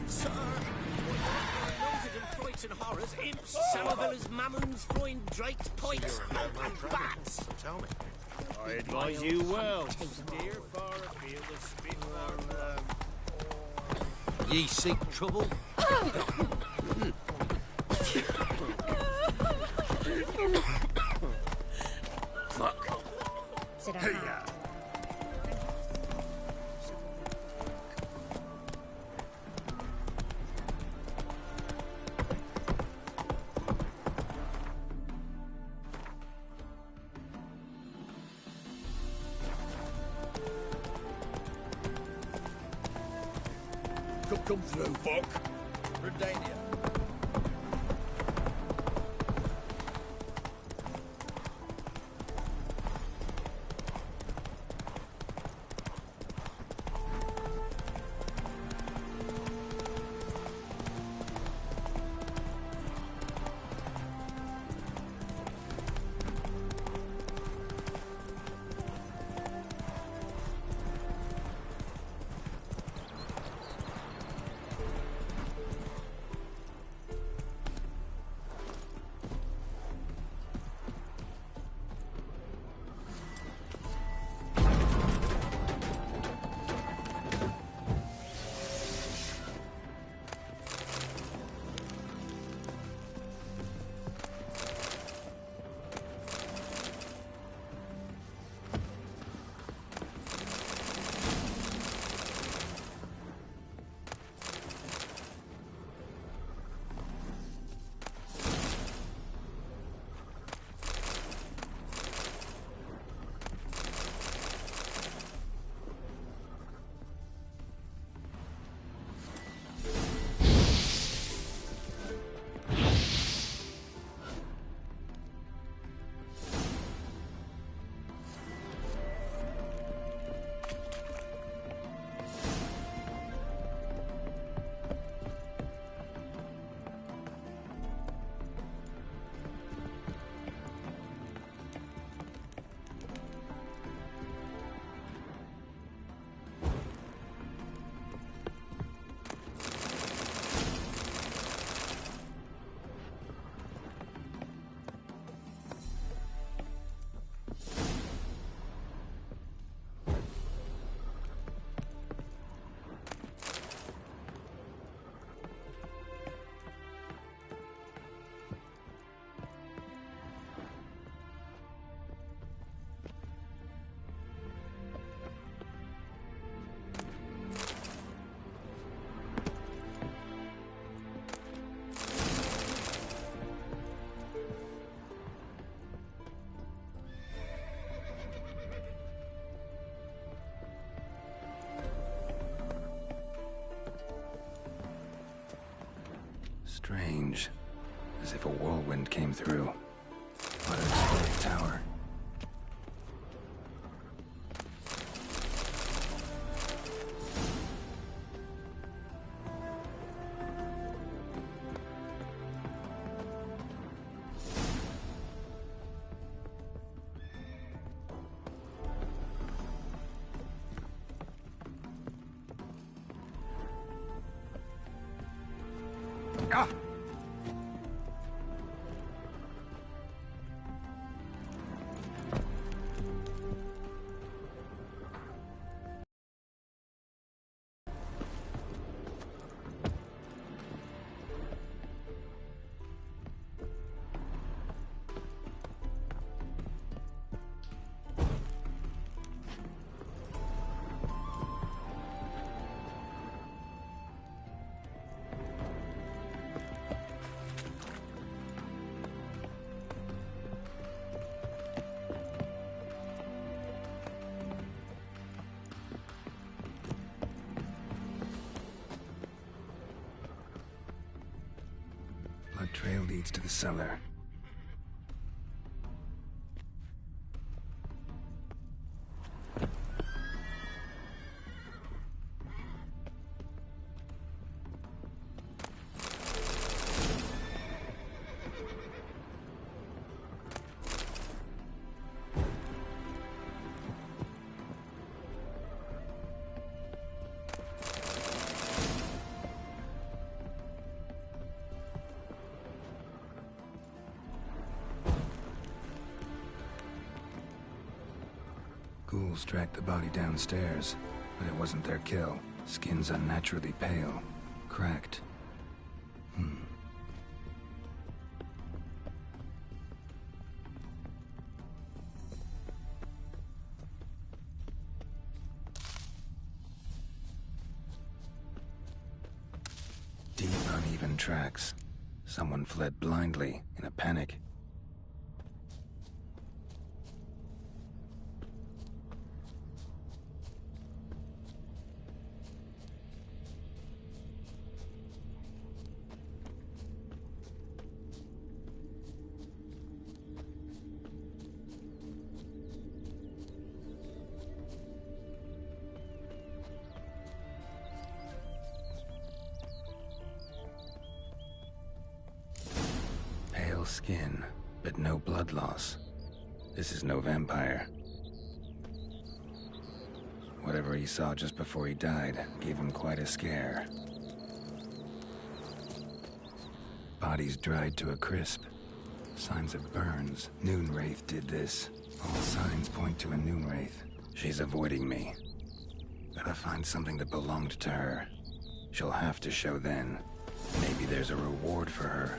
Sir, nosed and frights and horrors, imps, Samavilla's mammons, flying drakes, pikes, and bats. So tell me. I advise you well. Steer far afield and spit far. Ye seek trouble? Fuck. Sit down. Hey, yeah. Come through, Buck. Redania. Strange. As if a whirlwind came through. What an exploded tower. Ah! Blood trail leads to the cellar. Ghouls dragged the body downstairs, but it wasn't their kill. Skin's unnaturally pale, cracked. Deep, uneven tracks. Someone fled blindly, in a panic. pale skin, but no blood loss. This is no vampire. Whatever he saw just before he died gave him quite a scare. Body's dried to a crisp. Signs of burns. Noonwraith did this. All signs point to a Noonwraith. She's avoiding me. Gotta find something that belonged to her. She'll have to show then. Maybe there's a reward for her.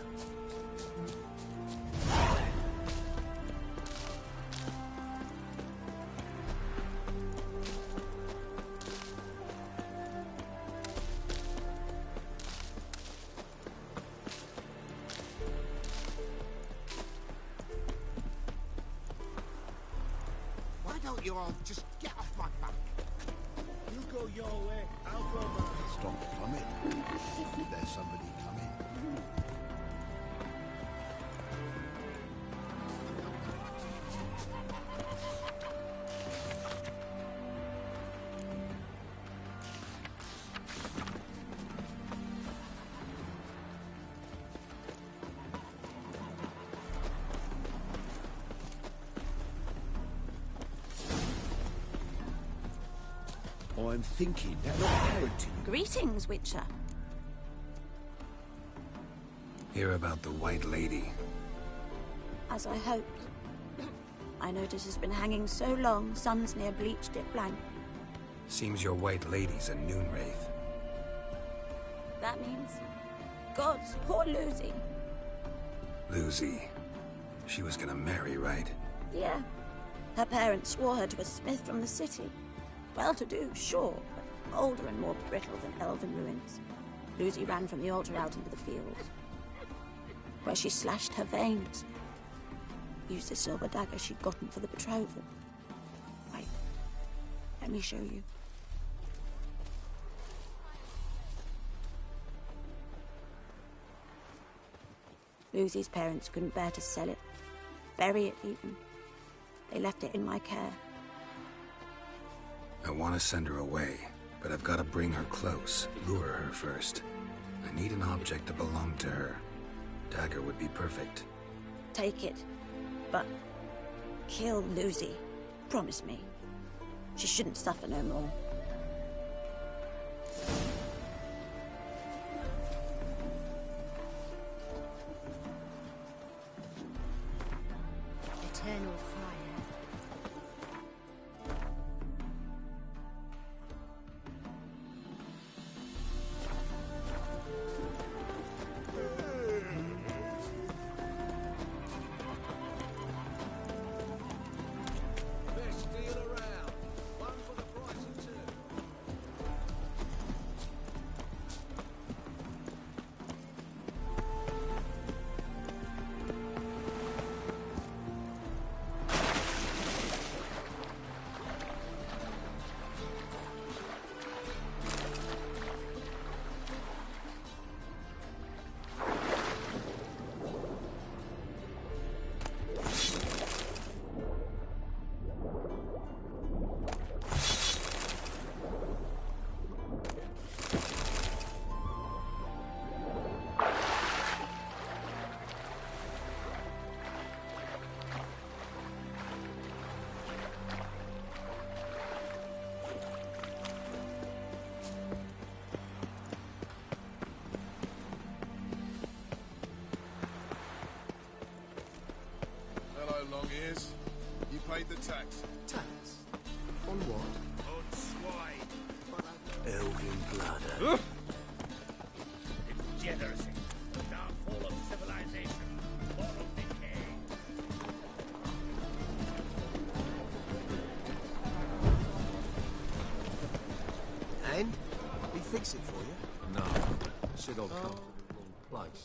Why don't you all just get off my back? You go your way, I'll go mine. Stop coming. There's somebody coming. I'm thinking they're not good to you. Greetings, Witcher. Hear about the White Lady. As I hoped. I notice it's been hanging so long, sun's near bleached it blank. Seems your White Lady's a Noonwraith. That means... Gods, poor Lucy. Lucy. She was gonna marry, right? Yeah. Her parents swore her to a smith from the city. Well-to-do, sure, but older and more brittle than elven ruins. Lucy ran from the altar out into the fields, where she slashed her veins. Used the silver dagger she'd gotten for the betrothal. Wait, let me show you. Lucy's parents couldn't bear to sell it, bury it even. They left it in my care. I want to send her away, but I've got to bring her close, lure her first. I need an object that belonged to her. Dagger would be perfect. Take it, but kill Lucy. Promise me. She shouldn't suffer no more. Eternal fire. Long ears. You paid the tax. Tax? On what? On swine. Elven bladder. Degeneracy. Downfall of civilization. Moral decay. And? He fix it for you? No. Said I'll come to the wrong place.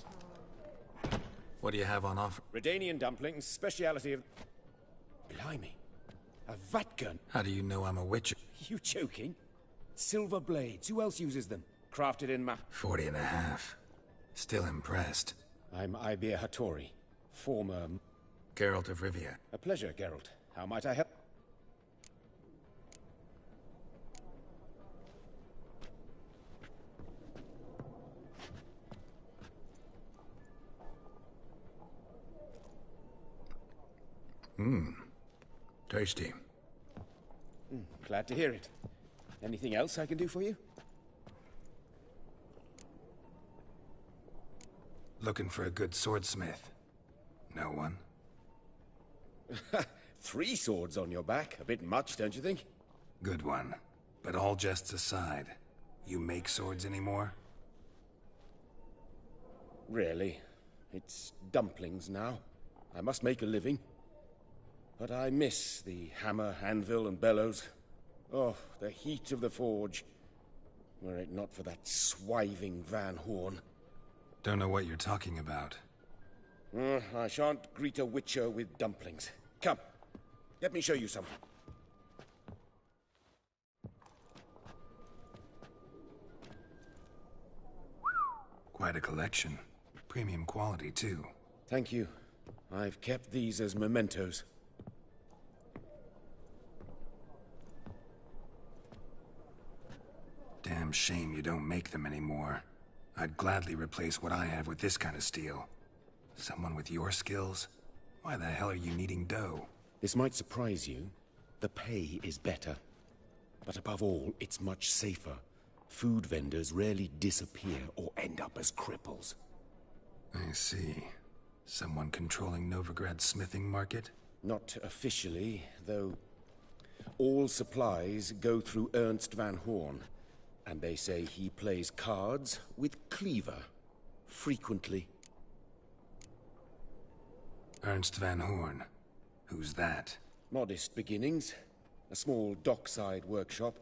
What do you have on offer? Redanian dumplings, speciality of... Blimey. A vat gun. How do you know I'm a witcher? You joking? Silver blades. Who else uses them? Crafted in 40 and a half. Still impressed. I'm Ibir Hattori, former... Geralt of Rivia. A pleasure, Geralt. How might I help? Tasty. Glad to hear it. Anything else I can do for you? Looking for a good swordsmith. No one? 3 swords on your back. A bit much, don't you think? Good one. But all jests aside, you make swords anymore? Really. It's dumplings now. I must make a living. But I miss the hammer, anvil, and bellows. Oh, the heat of the forge. Were it not for that swiving Van Horn. Don't know what you're talking about. I shan't greet a witcher with dumplings. Come, let me show you something. Quite a collection. Premium quality, too. Thank you. I've kept these as mementos. Damn shame you don't make them anymore. I'd gladly replace what I have with this kind of steel. Someone with your skills? Why the hell are you needing dough? This might surprise you. The pay is better. But above all, it's much safer. Food vendors rarely disappear or end up as cripples. I see. Someone controlling Novigrad's smithing market? Not officially, though all supplies go through Ernst Van Horn. And they say he plays cards with Cleaver. Frequently. Ernst Van Horn. Who's that? Modest beginnings. A small dockside workshop.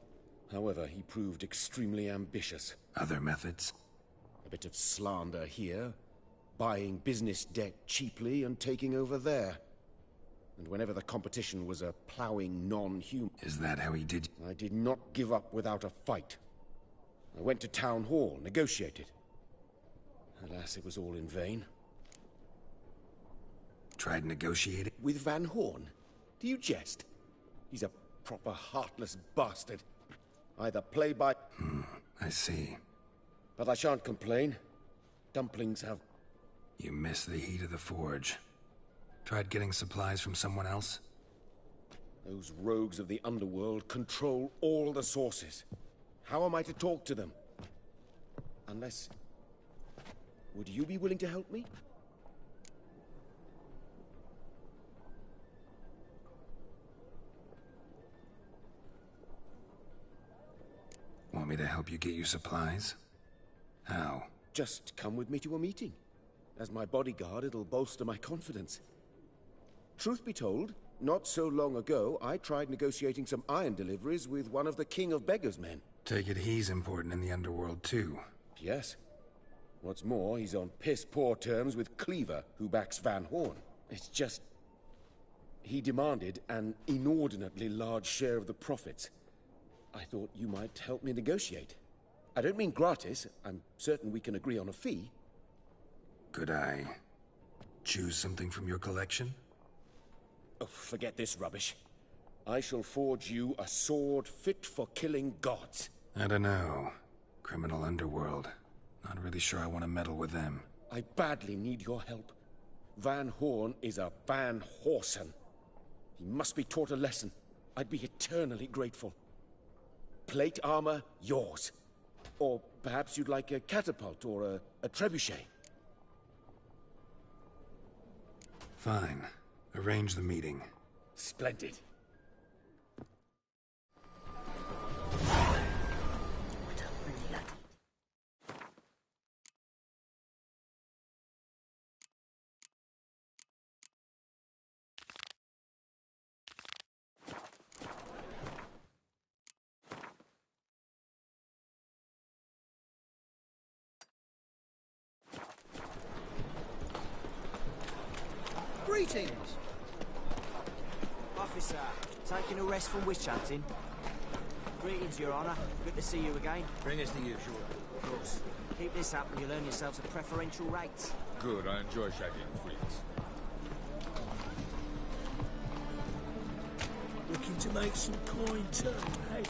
However, he proved extremely ambitious. Other methods? A bit of slander here. Buying business debt cheaply and taking over there. And whenever the competition was a ploughing non-human... Is that how he did? I did not give up without a fight. I went to Town Hall, negotiated. Alas, it was all in vain. Tried negotiating? With Van Horn? Do you jest? He's a proper heartless bastard. Either play by... I see. But I shan't complain. Dumplings have... You miss the heat of the forge. Tried getting supplies from someone else? Those rogues of the underworld control all the sources. How am I to talk to them? Unless... Would you be willing to help me? Want me to help you get you supplies? How? Just come with me to a meeting. As my bodyguard, it'll bolster my confidence. Truth be told, not so long ago, I tried negotiating some iron deliveries with one of the King of Beggars' men. Take it he's important in the underworld, too. Yes. What's more, he's on piss-poor terms with Cleaver, who backs Van Horn. It's just... He demanded an inordinately large share of the profits. I thought you might help me negotiate. I don't mean gratis. I'm certain we can agree on a fee. Could I choose something from your collection? Oh, forget this rubbish. I shall forge you a sword fit for killing gods. I don't know. Criminal underworld. Not really sure I want to meddle with them. I badly need your help. Van Horn is a Van Horsen. He must be taught a lesson. I'd be eternally grateful. Plate armor, yours. Or perhaps you'd like a catapult or a trebuchet. Fine. Arrange the meeting. Splendid. Greetings! Officer, taking a rest from witch hunting. Greetings, Your Honor. Good to see you again. Bring us the usual. Of course. Keep this up and you'll earn yourselves a preferential rate. Good, I enjoy shagging freaks. Looking to make some coin too, hey?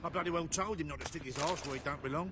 I bloody well told him not to stick his arse where he don't belong.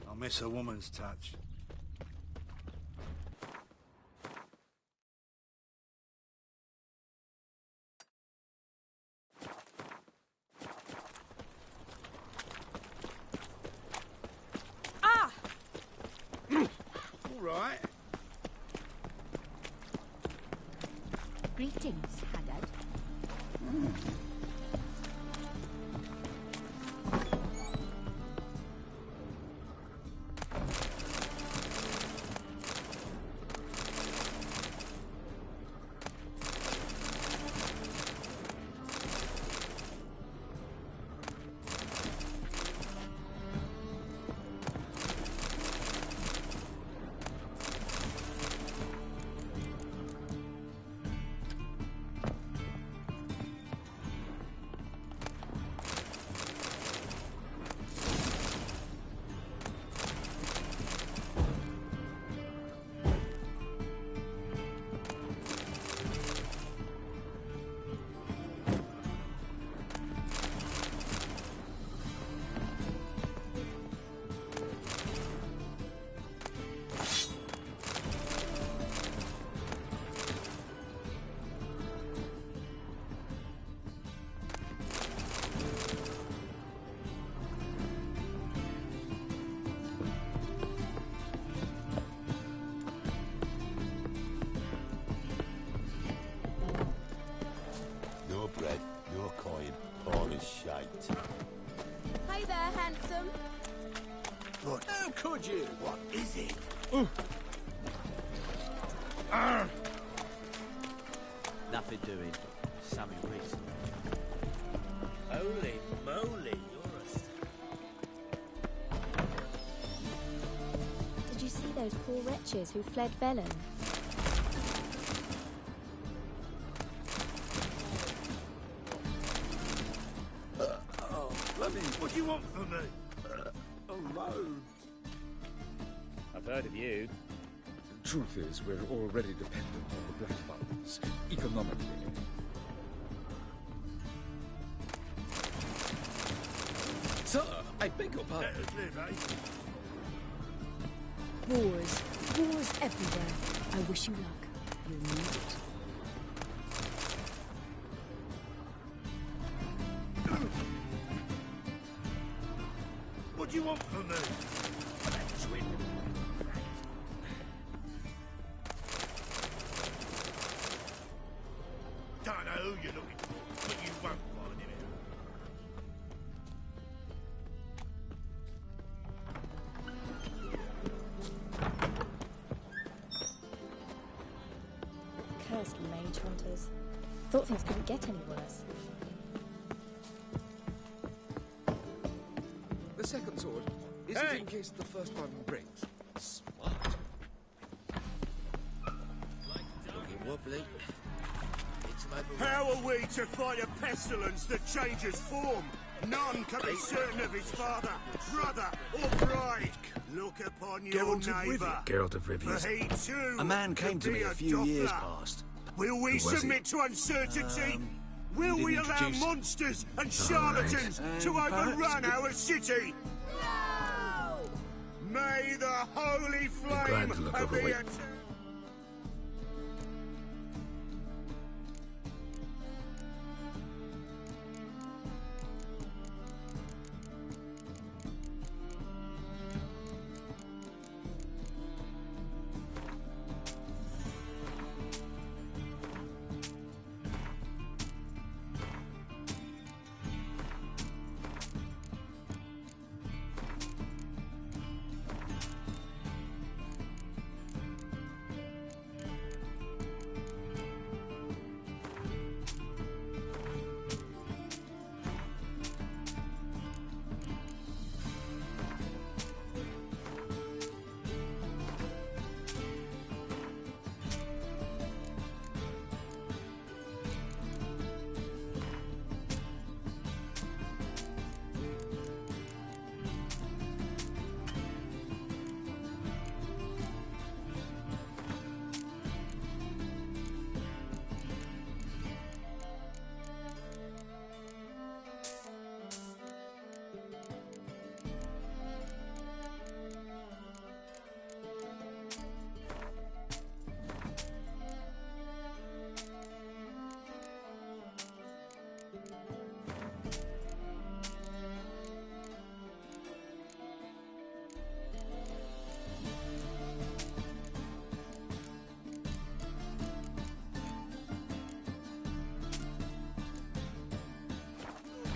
I miss a woman's touch. Ah! All right. Greetings, Haggard. No bread, no coin, all is shite. Hey there, handsome. Good. How could you? What is it? Nothing doing. Something recent. Holy moly, you're a... Did you see those poor wretches who fled Velen? Oh, bloody, what do you want from me? Alone. I've heard of you. The truth is, we're already dependent on the Black Mountains, economically. Sir, I beg your pardon. Let us live, eh? Wars. Wars everywhere. I wish you luck. You'll need it. What do you want from me? Don't witch hunters. Thought things couldn't get any worse. The second sword, is it in case the first one breaks? Smart. Looking wobbly. How are we to fight a pestilence that changes form? None can be certain of his father, brother, or bride. Look upon your Geralt of neighbour. Geralt of Rivia. For he too A man came to me a few years past. Will we Who was submit to uncertainty? Will he we didn't allow introduce- monsters and charlatans to overrun our city? No! May the holy glad flame to look of over the what-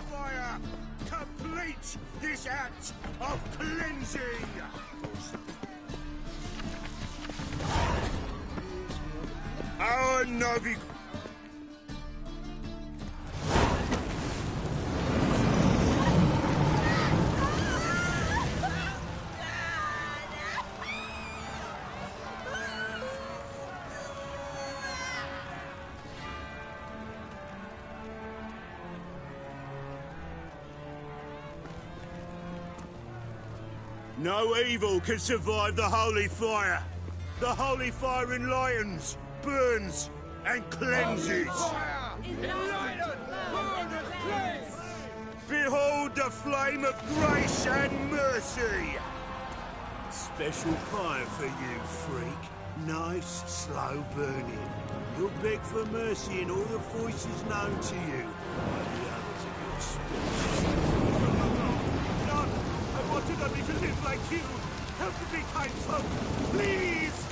fire complete this act of cleansing. Our Novi. No evil can survive the holy fire. The holy fire enlightens, burns, and cleanses. Behold the flame of grace and mercy. Special fire for you, freak. Nice, slow burning. You'll beg for mercy in all the voices known to you by the others of your species. None! I wanted only to live like you. Help me, kind folk, please!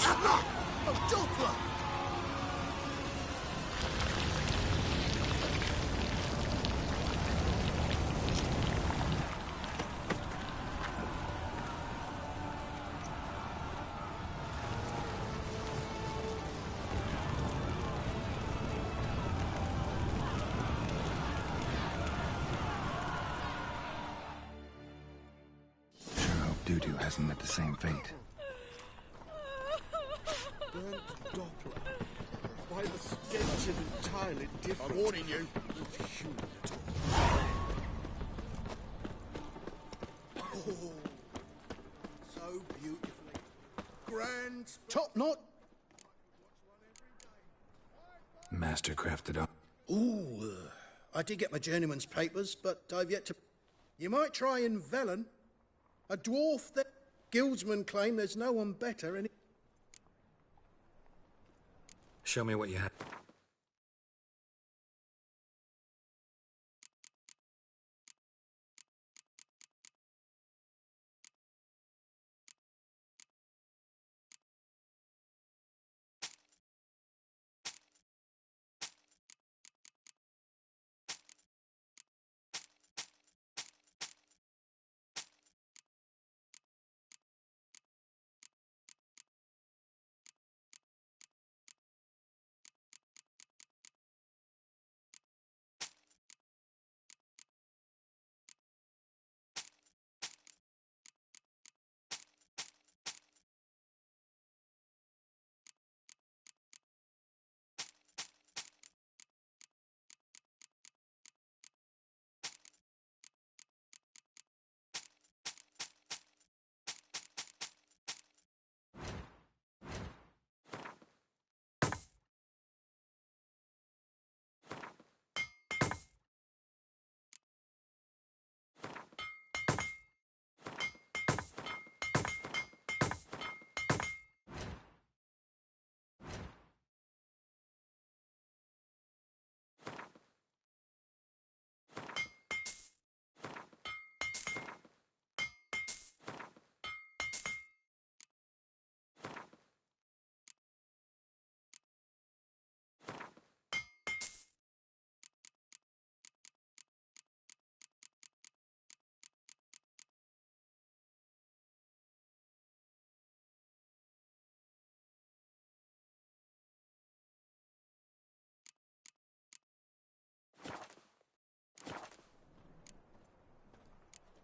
Good luck! A Doppler! Dudu hasn't met the same fate. Burnt Doppler. Why, the stench is entirely different. I'm warning you. Oh, so beautifully. Grand, top knot. Mastercrafted up. Ooh, I did get my journeyman's papers, but I've yet to... You might try in Velen. A dwarf that guildsmen claim there's no one better, and... Show me what you have.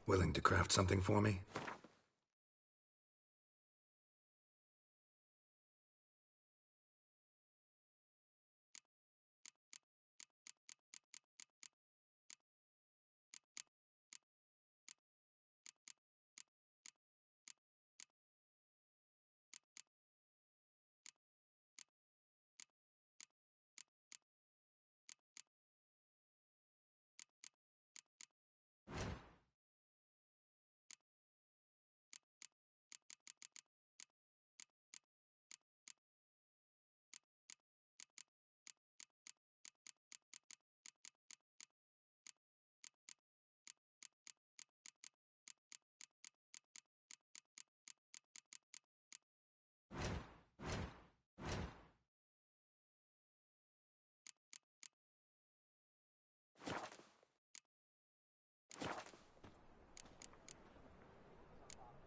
Willing to craft something for me?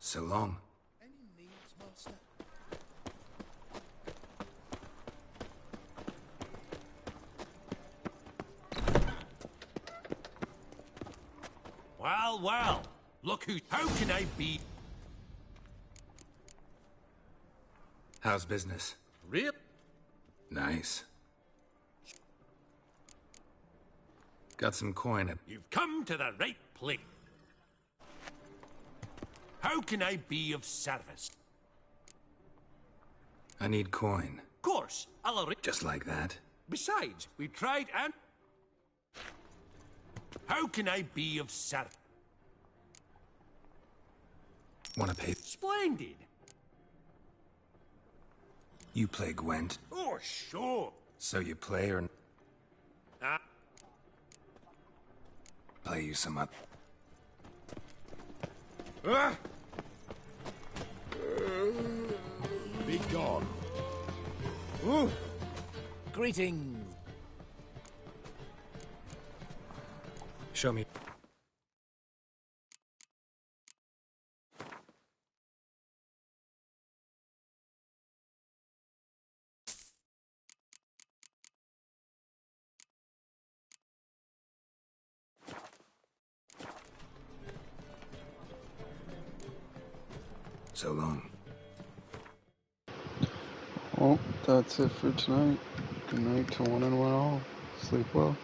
So long. Any needs, master? Well, well. Look who... How can I be... How's business? Real? Nice. Got some coin at... You've come to the right place. How can I be of service? I need coin. Of course, I'll arrange... Just like that? Besides, we tried and... How can I be of service? Wanna pay? Splendid. You play Gwent? Oh, sure. So you play or... Ah. Play you some up. Ah! Be gone. Ooh. Greetings. Show me. So long. Well, that's it for tonight. Good night to one and one all. Sleep well.